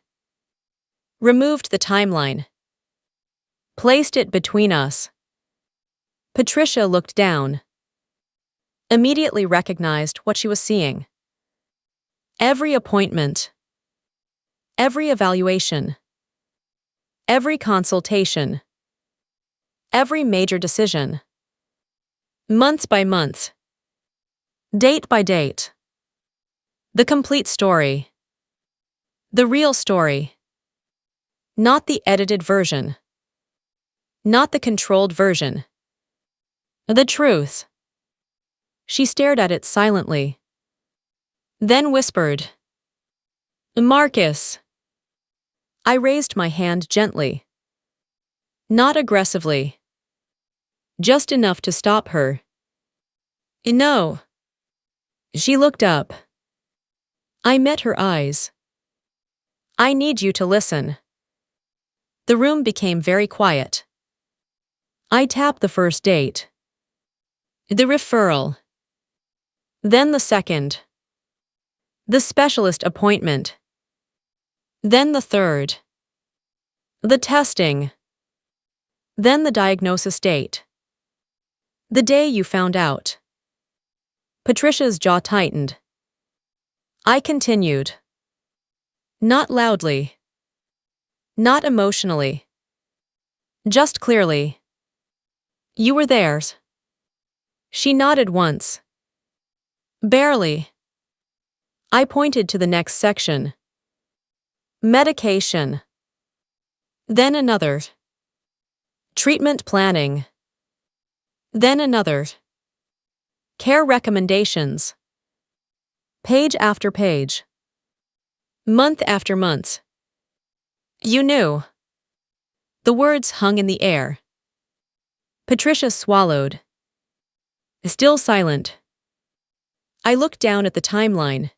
Removed the timeline. Placed it between us. Patricia looked down. Immediately recognized what she was seeing. Every appointment. Every evaluation. Every consultation. Every major decision. Month by month. Date by date. The complete story. The real story. Not the edited version. Not the controlled version. The truth. She stared at it silently. Then whispered. Marcus. I raised my hand gently. Not aggressively. Just enough to stop her. No. She looked up. I met her eyes. I need you to listen. The room became very quiet. I tapped the first date. The referral. Then the second. The specialist appointment. Then the third. The testing. Then the diagnosis date. The day you found out. Patricia's jaw tightened. I continued. Not loudly. Not emotionally. Just clearly. You were there. She nodded once. Barely. I pointed to the next section. Medication. Then another. Treatment planning. Then another. Care recommendations. Page after page. Month after month. You knew. The words hung in the air. Patricia swallowed. Still silent. I looked down at the timeline.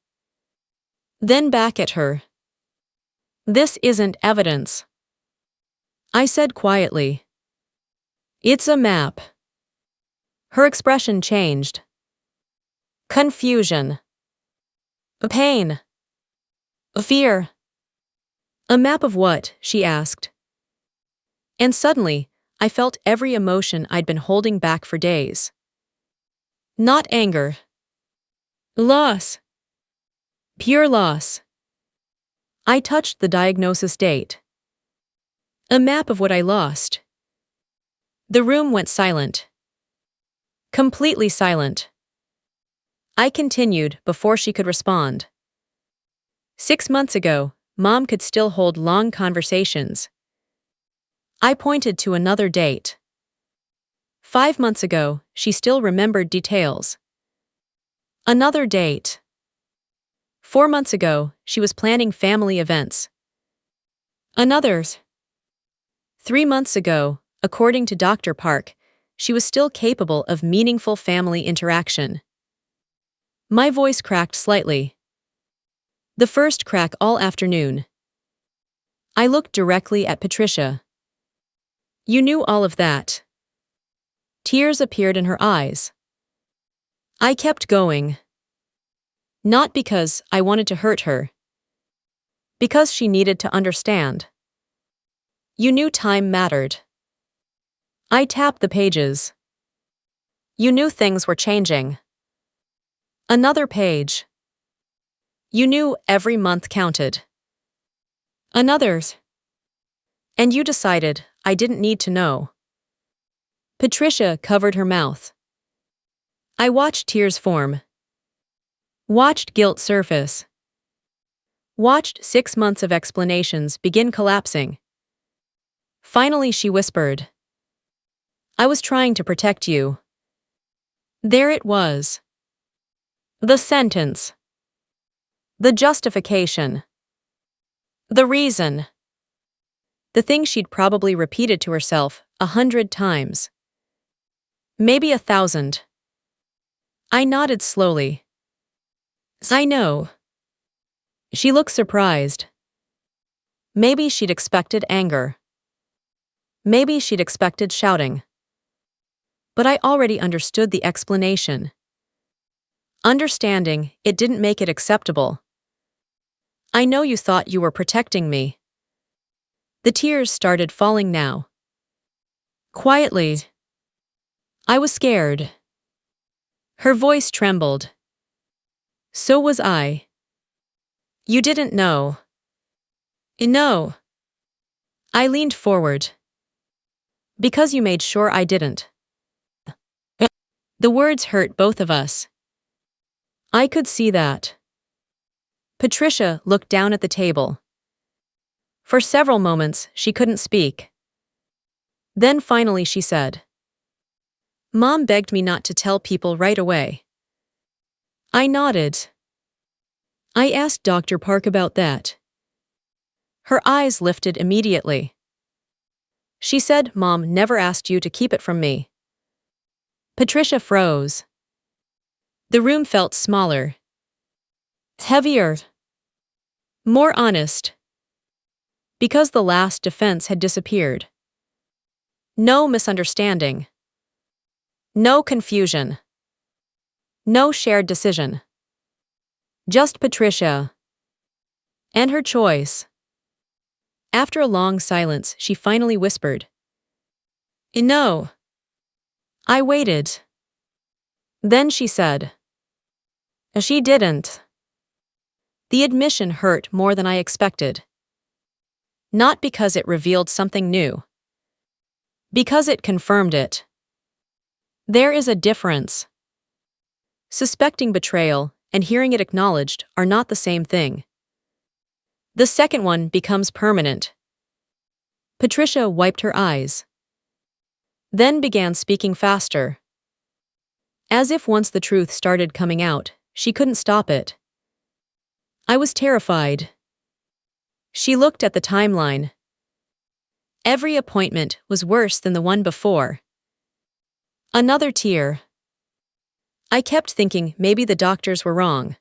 Then back at her. This isn't evidence. I said quietly. It's a map. Her expression changed. Confusion. Pain. Fear. A map of what? She asked. And suddenly, I felt every emotion I'd been holding back for days. Not anger. Loss. Pure loss. I touched the diagnosis date. A map of what I lost. The room went silent. Completely silent. I continued before she could respond. 6 months ago, Mom could still hold long conversations. I pointed to another date. 5 months ago, she still remembered details. Another date. 4 months ago, she was planning family events. Another's. 3 months ago, according to Dr. Park, she was still capable of meaningful family interaction. My voice cracked slightly. The first crack all afternoon. I looked directly at Patricia. You knew all of that. Tears appeared in her eyes. I kept going. Not because I wanted to hurt her. Because she needed to understand. You knew time mattered. I tapped the pages. You knew things were changing. Another page. You knew every month counted. Another's. And you decided I didn't need to know. Patricia covered her mouth. I watched tears form. Watched guilt surface. Watched 6 months of explanations begin collapsing. Finally, she whispered. I was trying to protect you. There it was. The sentence. The justification. The reason. The thing she'd probably repeated to herself 100 times. Maybe 1,000. I nodded slowly. I know. She looked surprised. Maybe she'd expected anger. Maybe she'd expected shouting. But I already understood the explanation. Understanding, it didn't make it acceptable. I know you thought you were protecting me. The tears started falling now. Quietly. I was scared. Her voice trembled. So was I. You didn't know. No. I leaned forward. Because you made sure I didn't. The words hurt both of us. I could see that. Patricia looked down at the table. For several moments, she couldn't speak. Then finally she said, Mom begged me not to tell people right away. I nodded. I asked Dr. Park about that. Her eyes lifted immediately. She said Mom never asked you to keep it from me. Patricia froze. The room felt smaller. Heavier. More honest. Because the last defense had disappeared. No misunderstanding. No confusion. No shared decision. Just Patricia. And her choice. After a long silence, she finally whispered, "No." I waited. Then she said, "She didn't." The admission hurt more than I expected. Not because it revealed something new. Because it confirmed it. There is a difference. Suspecting betrayal and hearing it acknowledged are not the same thing. The second one becomes permanent. Patricia wiped her eyes. Then began speaking faster. As if once the truth started coming out, she couldn't stop it. I was terrified. She looked at the timeline. Every appointment was worse than the one before. Another tear. I kept thinking maybe the doctors were wrong.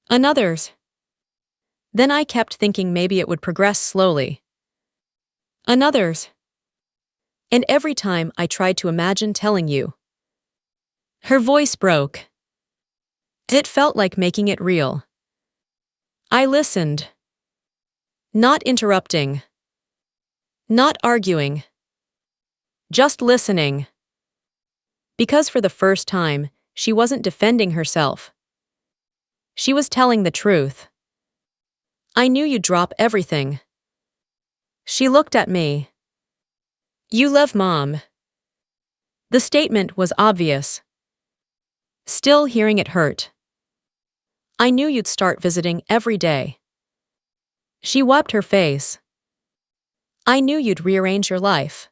Another's. Then I kept thinking maybe it would progress slowly. Another's. And every time I tried to imagine telling you. Her voice broke. It felt like making it real. I listened. Not interrupting. Not arguing. Just listening. Because for the first time, she wasn't defending herself. She was telling the truth. I knew you'd drop everything. She looked at me. You love Mom. The statement was obvious. Still hearing it hurt. I knew you'd start visiting every day. She wiped her face. I knew you'd rearrange your life.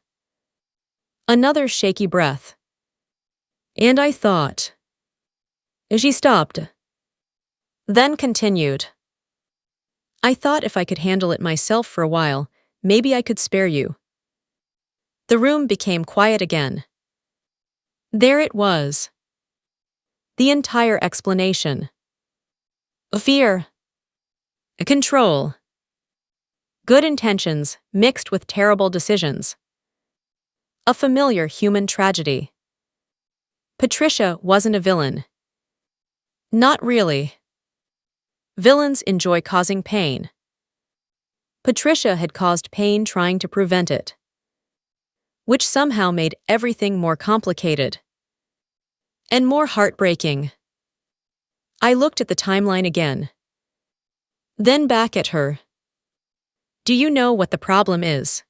Another shaky breath. And I thought. She stopped. Then continued. I thought if I could handle it myself for a while, maybe I could spare you. The room became quiet again. There it was. The entire explanation. Fear. Control. Good intentions mixed with terrible decisions. A familiar human tragedy. Patricia wasn't a villain. Not really. Villains enjoy causing pain. Patricia had caused pain trying to prevent it, which somehow made everything more complicated and more heartbreaking. I looked at the timeline again, then back at her. Do you know what the problem is?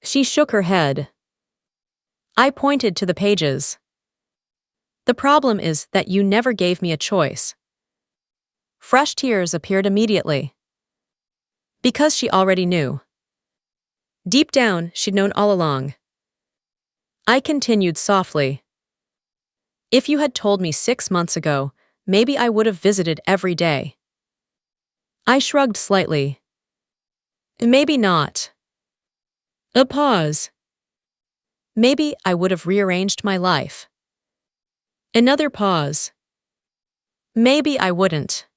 She shook her head. I pointed to the pages. The problem is that you never gave me a choice. Fresh tears appeared immediately. Because she already knew. Deep down, she'd known all along. I continued softly. If you had told me 6 months ago, maybe I would have visited every day. I shrugged slightly. Maybe not. A pause. Maybe I would have rearranged my life. Another pause. Maybe I wouldn't.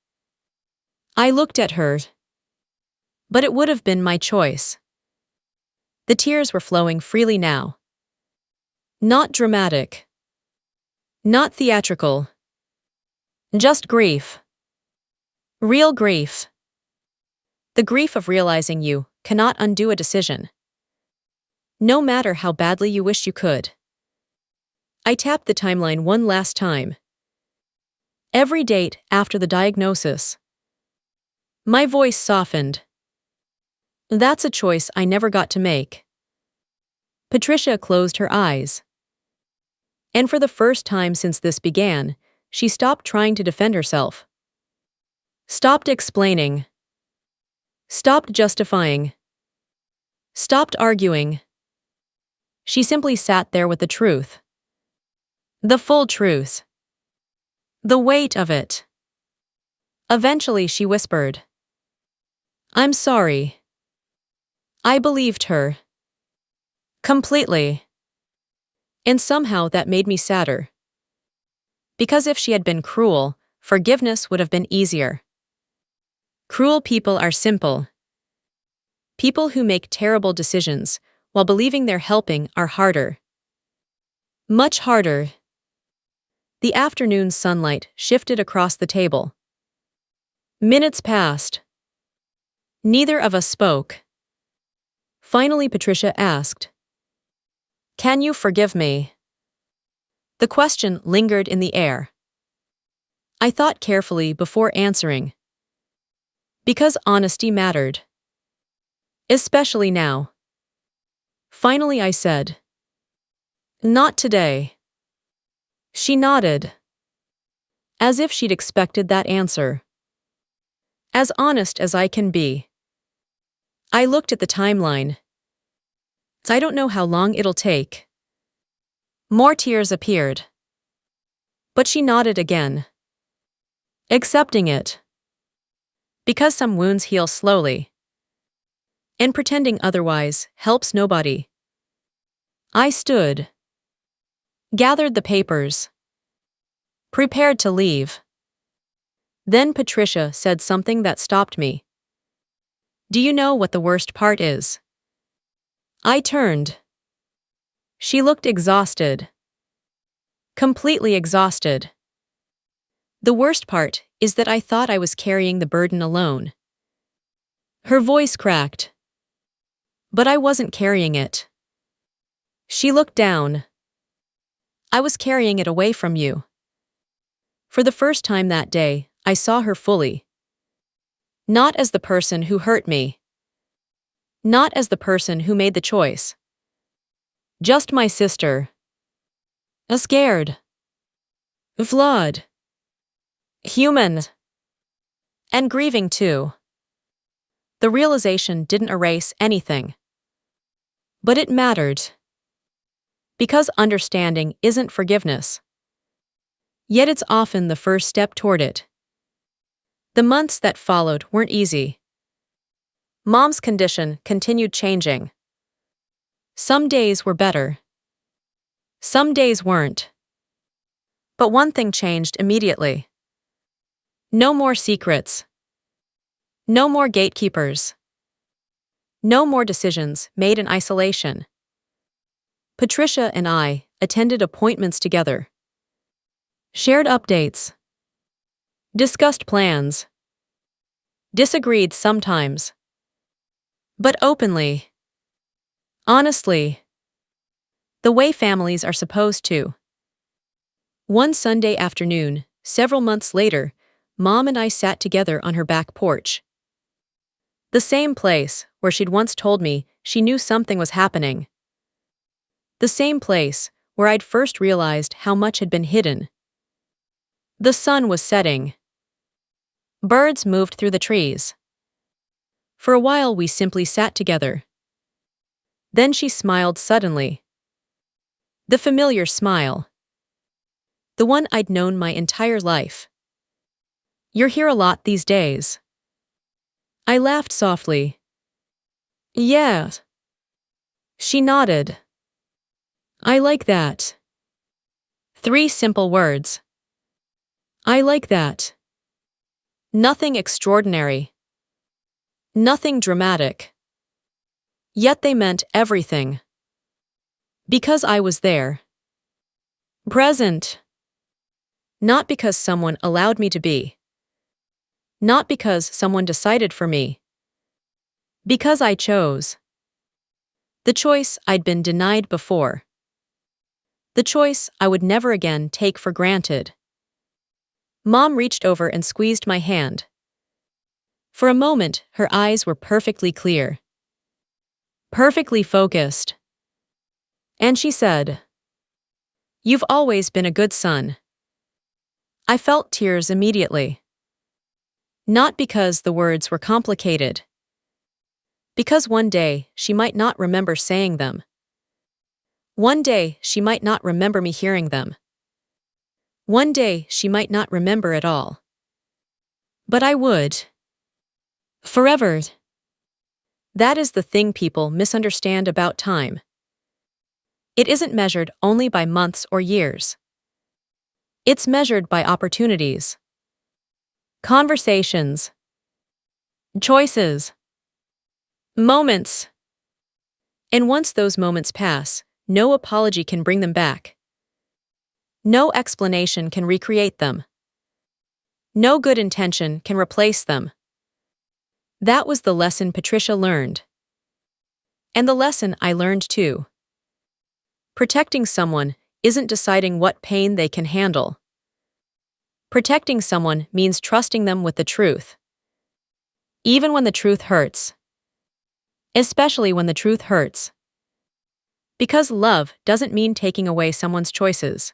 I looked at her. But it would have been my choice. The tears were flowing freely now. Not dramatic. Not theatrical. Just grief. Real grief. The grief of realizing you cannot undo a decision. No matter how badly you wish you could. I tapped the timeline one last time. Every date after the diagnosis. My voice softened. That's a choice I never got to make. Patricia closed her eyes. And for the first time since this began, she stopped trying to defend herself. Stopped explaining. Stopped justifying. Stopped arguing. She simply sat there with the truth. The full truth. The weight of it. Eventually she whispered. I'm sorry. I believed her. Completely. And somehow that made me sadder. Because if she had been cruel, forgiveness would have been easier. Cruel people are simple. People who make terrible decisions while believing they're helping are harder. Much harder. The afternoon sunlight shifted across the table. Minutes passed. Neither of us spoke. Finally, Patricia asked, "Can you forgive me?" The question lingered in the air. I thought carefully before answering. Because honesty mattered. Especially now. Finally, I said, "Not today." She nodded. As if she'd expected that answer. As honest as I can be. I looked at the timeline. I don't know how long it'll take. More tears appeared. But she nodded again. Accepting it. Because some wounds heal slowly. And pretending otherwise helps nobody. I stood. Gathered the papers. Prepared to leave. Then Patricia said something that stopped me. "Do you know what the worst part is?" I turned. She looked exhausted. Completely exhausted. The worst part is that I thought I was carrying the burden alone. Her voice cracked. But I wasn't carrying it. She looked down. I was carrying it away from you. For the first time that day, I saw her fully. Not as the person who hurt me. Not as the person who made the choice. Just my sister. Scared. Flawed. Human. And grieving too. The realization didn't erase anything. But it mattered. Because understanding isn't forgiveness. Yet it's often the first step toward it. The months that followed weren't easy. Mom's condition continued changing. Some days were better. Some days weren't. But one thing changed immediately. No more secrets. No more gatekeepers. No more decisions made in isolation. Patricia and I attended appointments together. Shared updates. Discussed plans. Disagreed sometimes. But openly. Honestly. The way families are supposed to. One Sunday afternoon, several months later, Mom and I sat together on her back porch. The same place where she'd once told me she knew something was happening. The same place where I'd first realized how much had been hidden. The sun was setting. Birds moved through the trees. For a while we simply sat together. Then she smiled suddenly. The familiar smile. The one I'd known my entire life. "You're here a lot these days." I laughed softly. "Yeah." She nodded. "I like that." 3 simple words. I like that. Nothing extraordinary. Nothing dramatic. Yet they meant everything. Because I was there. Present. Not because someone allowed me to be. Not because someone decided for me. Because I chose. The choice I'd been denied before. The choice I would never again take for granted. Mom reached over and squeezed my hand. For a moment, her eyes were perfectly clear. Perfectly focused. And she said, "You've always been a good son." I felt tears immediately. Not because the words were complicated. Because one day she might not remember saying them. One day she might not remember me hearing them. One day she might not remember at all. But I would. Forever. That is the thing people misunderstand about time. It isn't measured only by months or years. It's measured by opportunities. Conversations. Choices. Moments. And once those moments pass, no apology can bring them back. No explanation can recreate them. No good intention can replace them. That was the lesson Patricia learned. And the lesson I learned too. Protecting someone isn't deciding what pain they can handle. Protecting someone means trusting them with the truth. Even when the truth hurts. Especially when the truth hurts. Because love doesn't mean taking away someone's choices.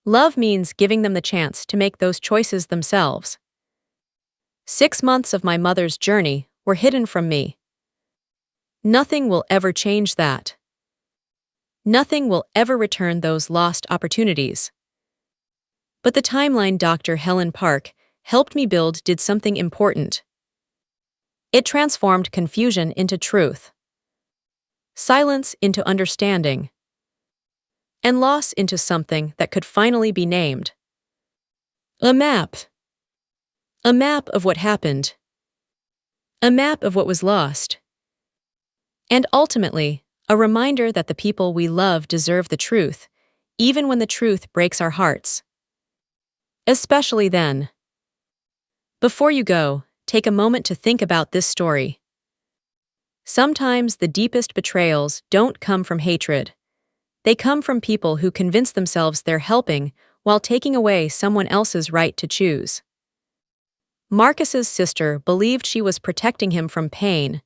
Love means giving them the chance to make those choices themselves. 6 months of my mother's journey were hidden from me. Nothing will ever change that. Nothing will ever return those lost opportunities. But the timeline Dr. Helen Park helped me build did something important. It transformed confusion into truth, silence into understanding, and loss into something that could finally be named. A map. A map of what happened. A map of what was lost. And ultimately, a reminder that the people we love deserve the truth, even when the truth breaks our hearts. Especially then. Before you go, take a moment to think about this story. Sometimes the deepest betrayals don't come from hatred. They come from people who convince themselves they're helping while taking away someone else's right to choose. Marcus's sister believed she was protecting him from pain,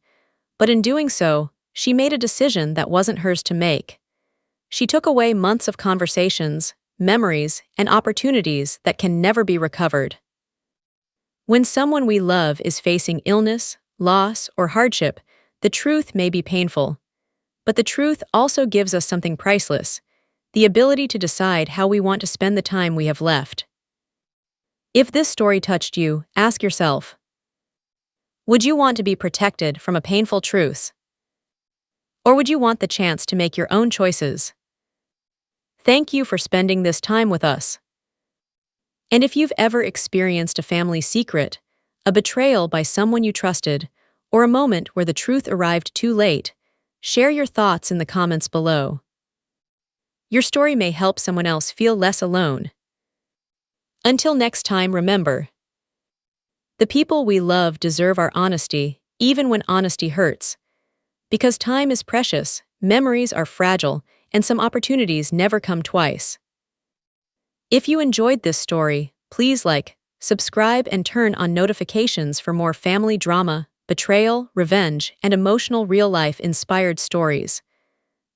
but in doing so, she made a decision that wasn't hers to make. She took away months of conversations, memories, and opportunities that can never be recovered. When someone we love is facing illness, loss, or hardship, the truth may be painful. But the truth also gives us something priceless, the ability to decide how we want to spend the time we have left. If this story touched you, ask yourself, would you want to be protected from a painful truth? Or would you want the chance to make your own choices? Thank you for spending this time with us. And if you've ever experienced a family secret, a betrayal by someone you trusted, or a moment where the truth arrived too late, share your thoughts in the comments below. Your story may help someone else feel less alone. Until next time, remember, the people we love deserve our honesty, even when honesty hurts. Because time is precious, memories are fragile, and some opportunities never come twice. If you enjoyed this story, please like, subscribe, and turn on notifications for more family drama, betrayal, revenge, and emotional real-life inspired stories.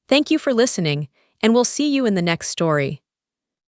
Thank you for listening, and we'll see you in the next story.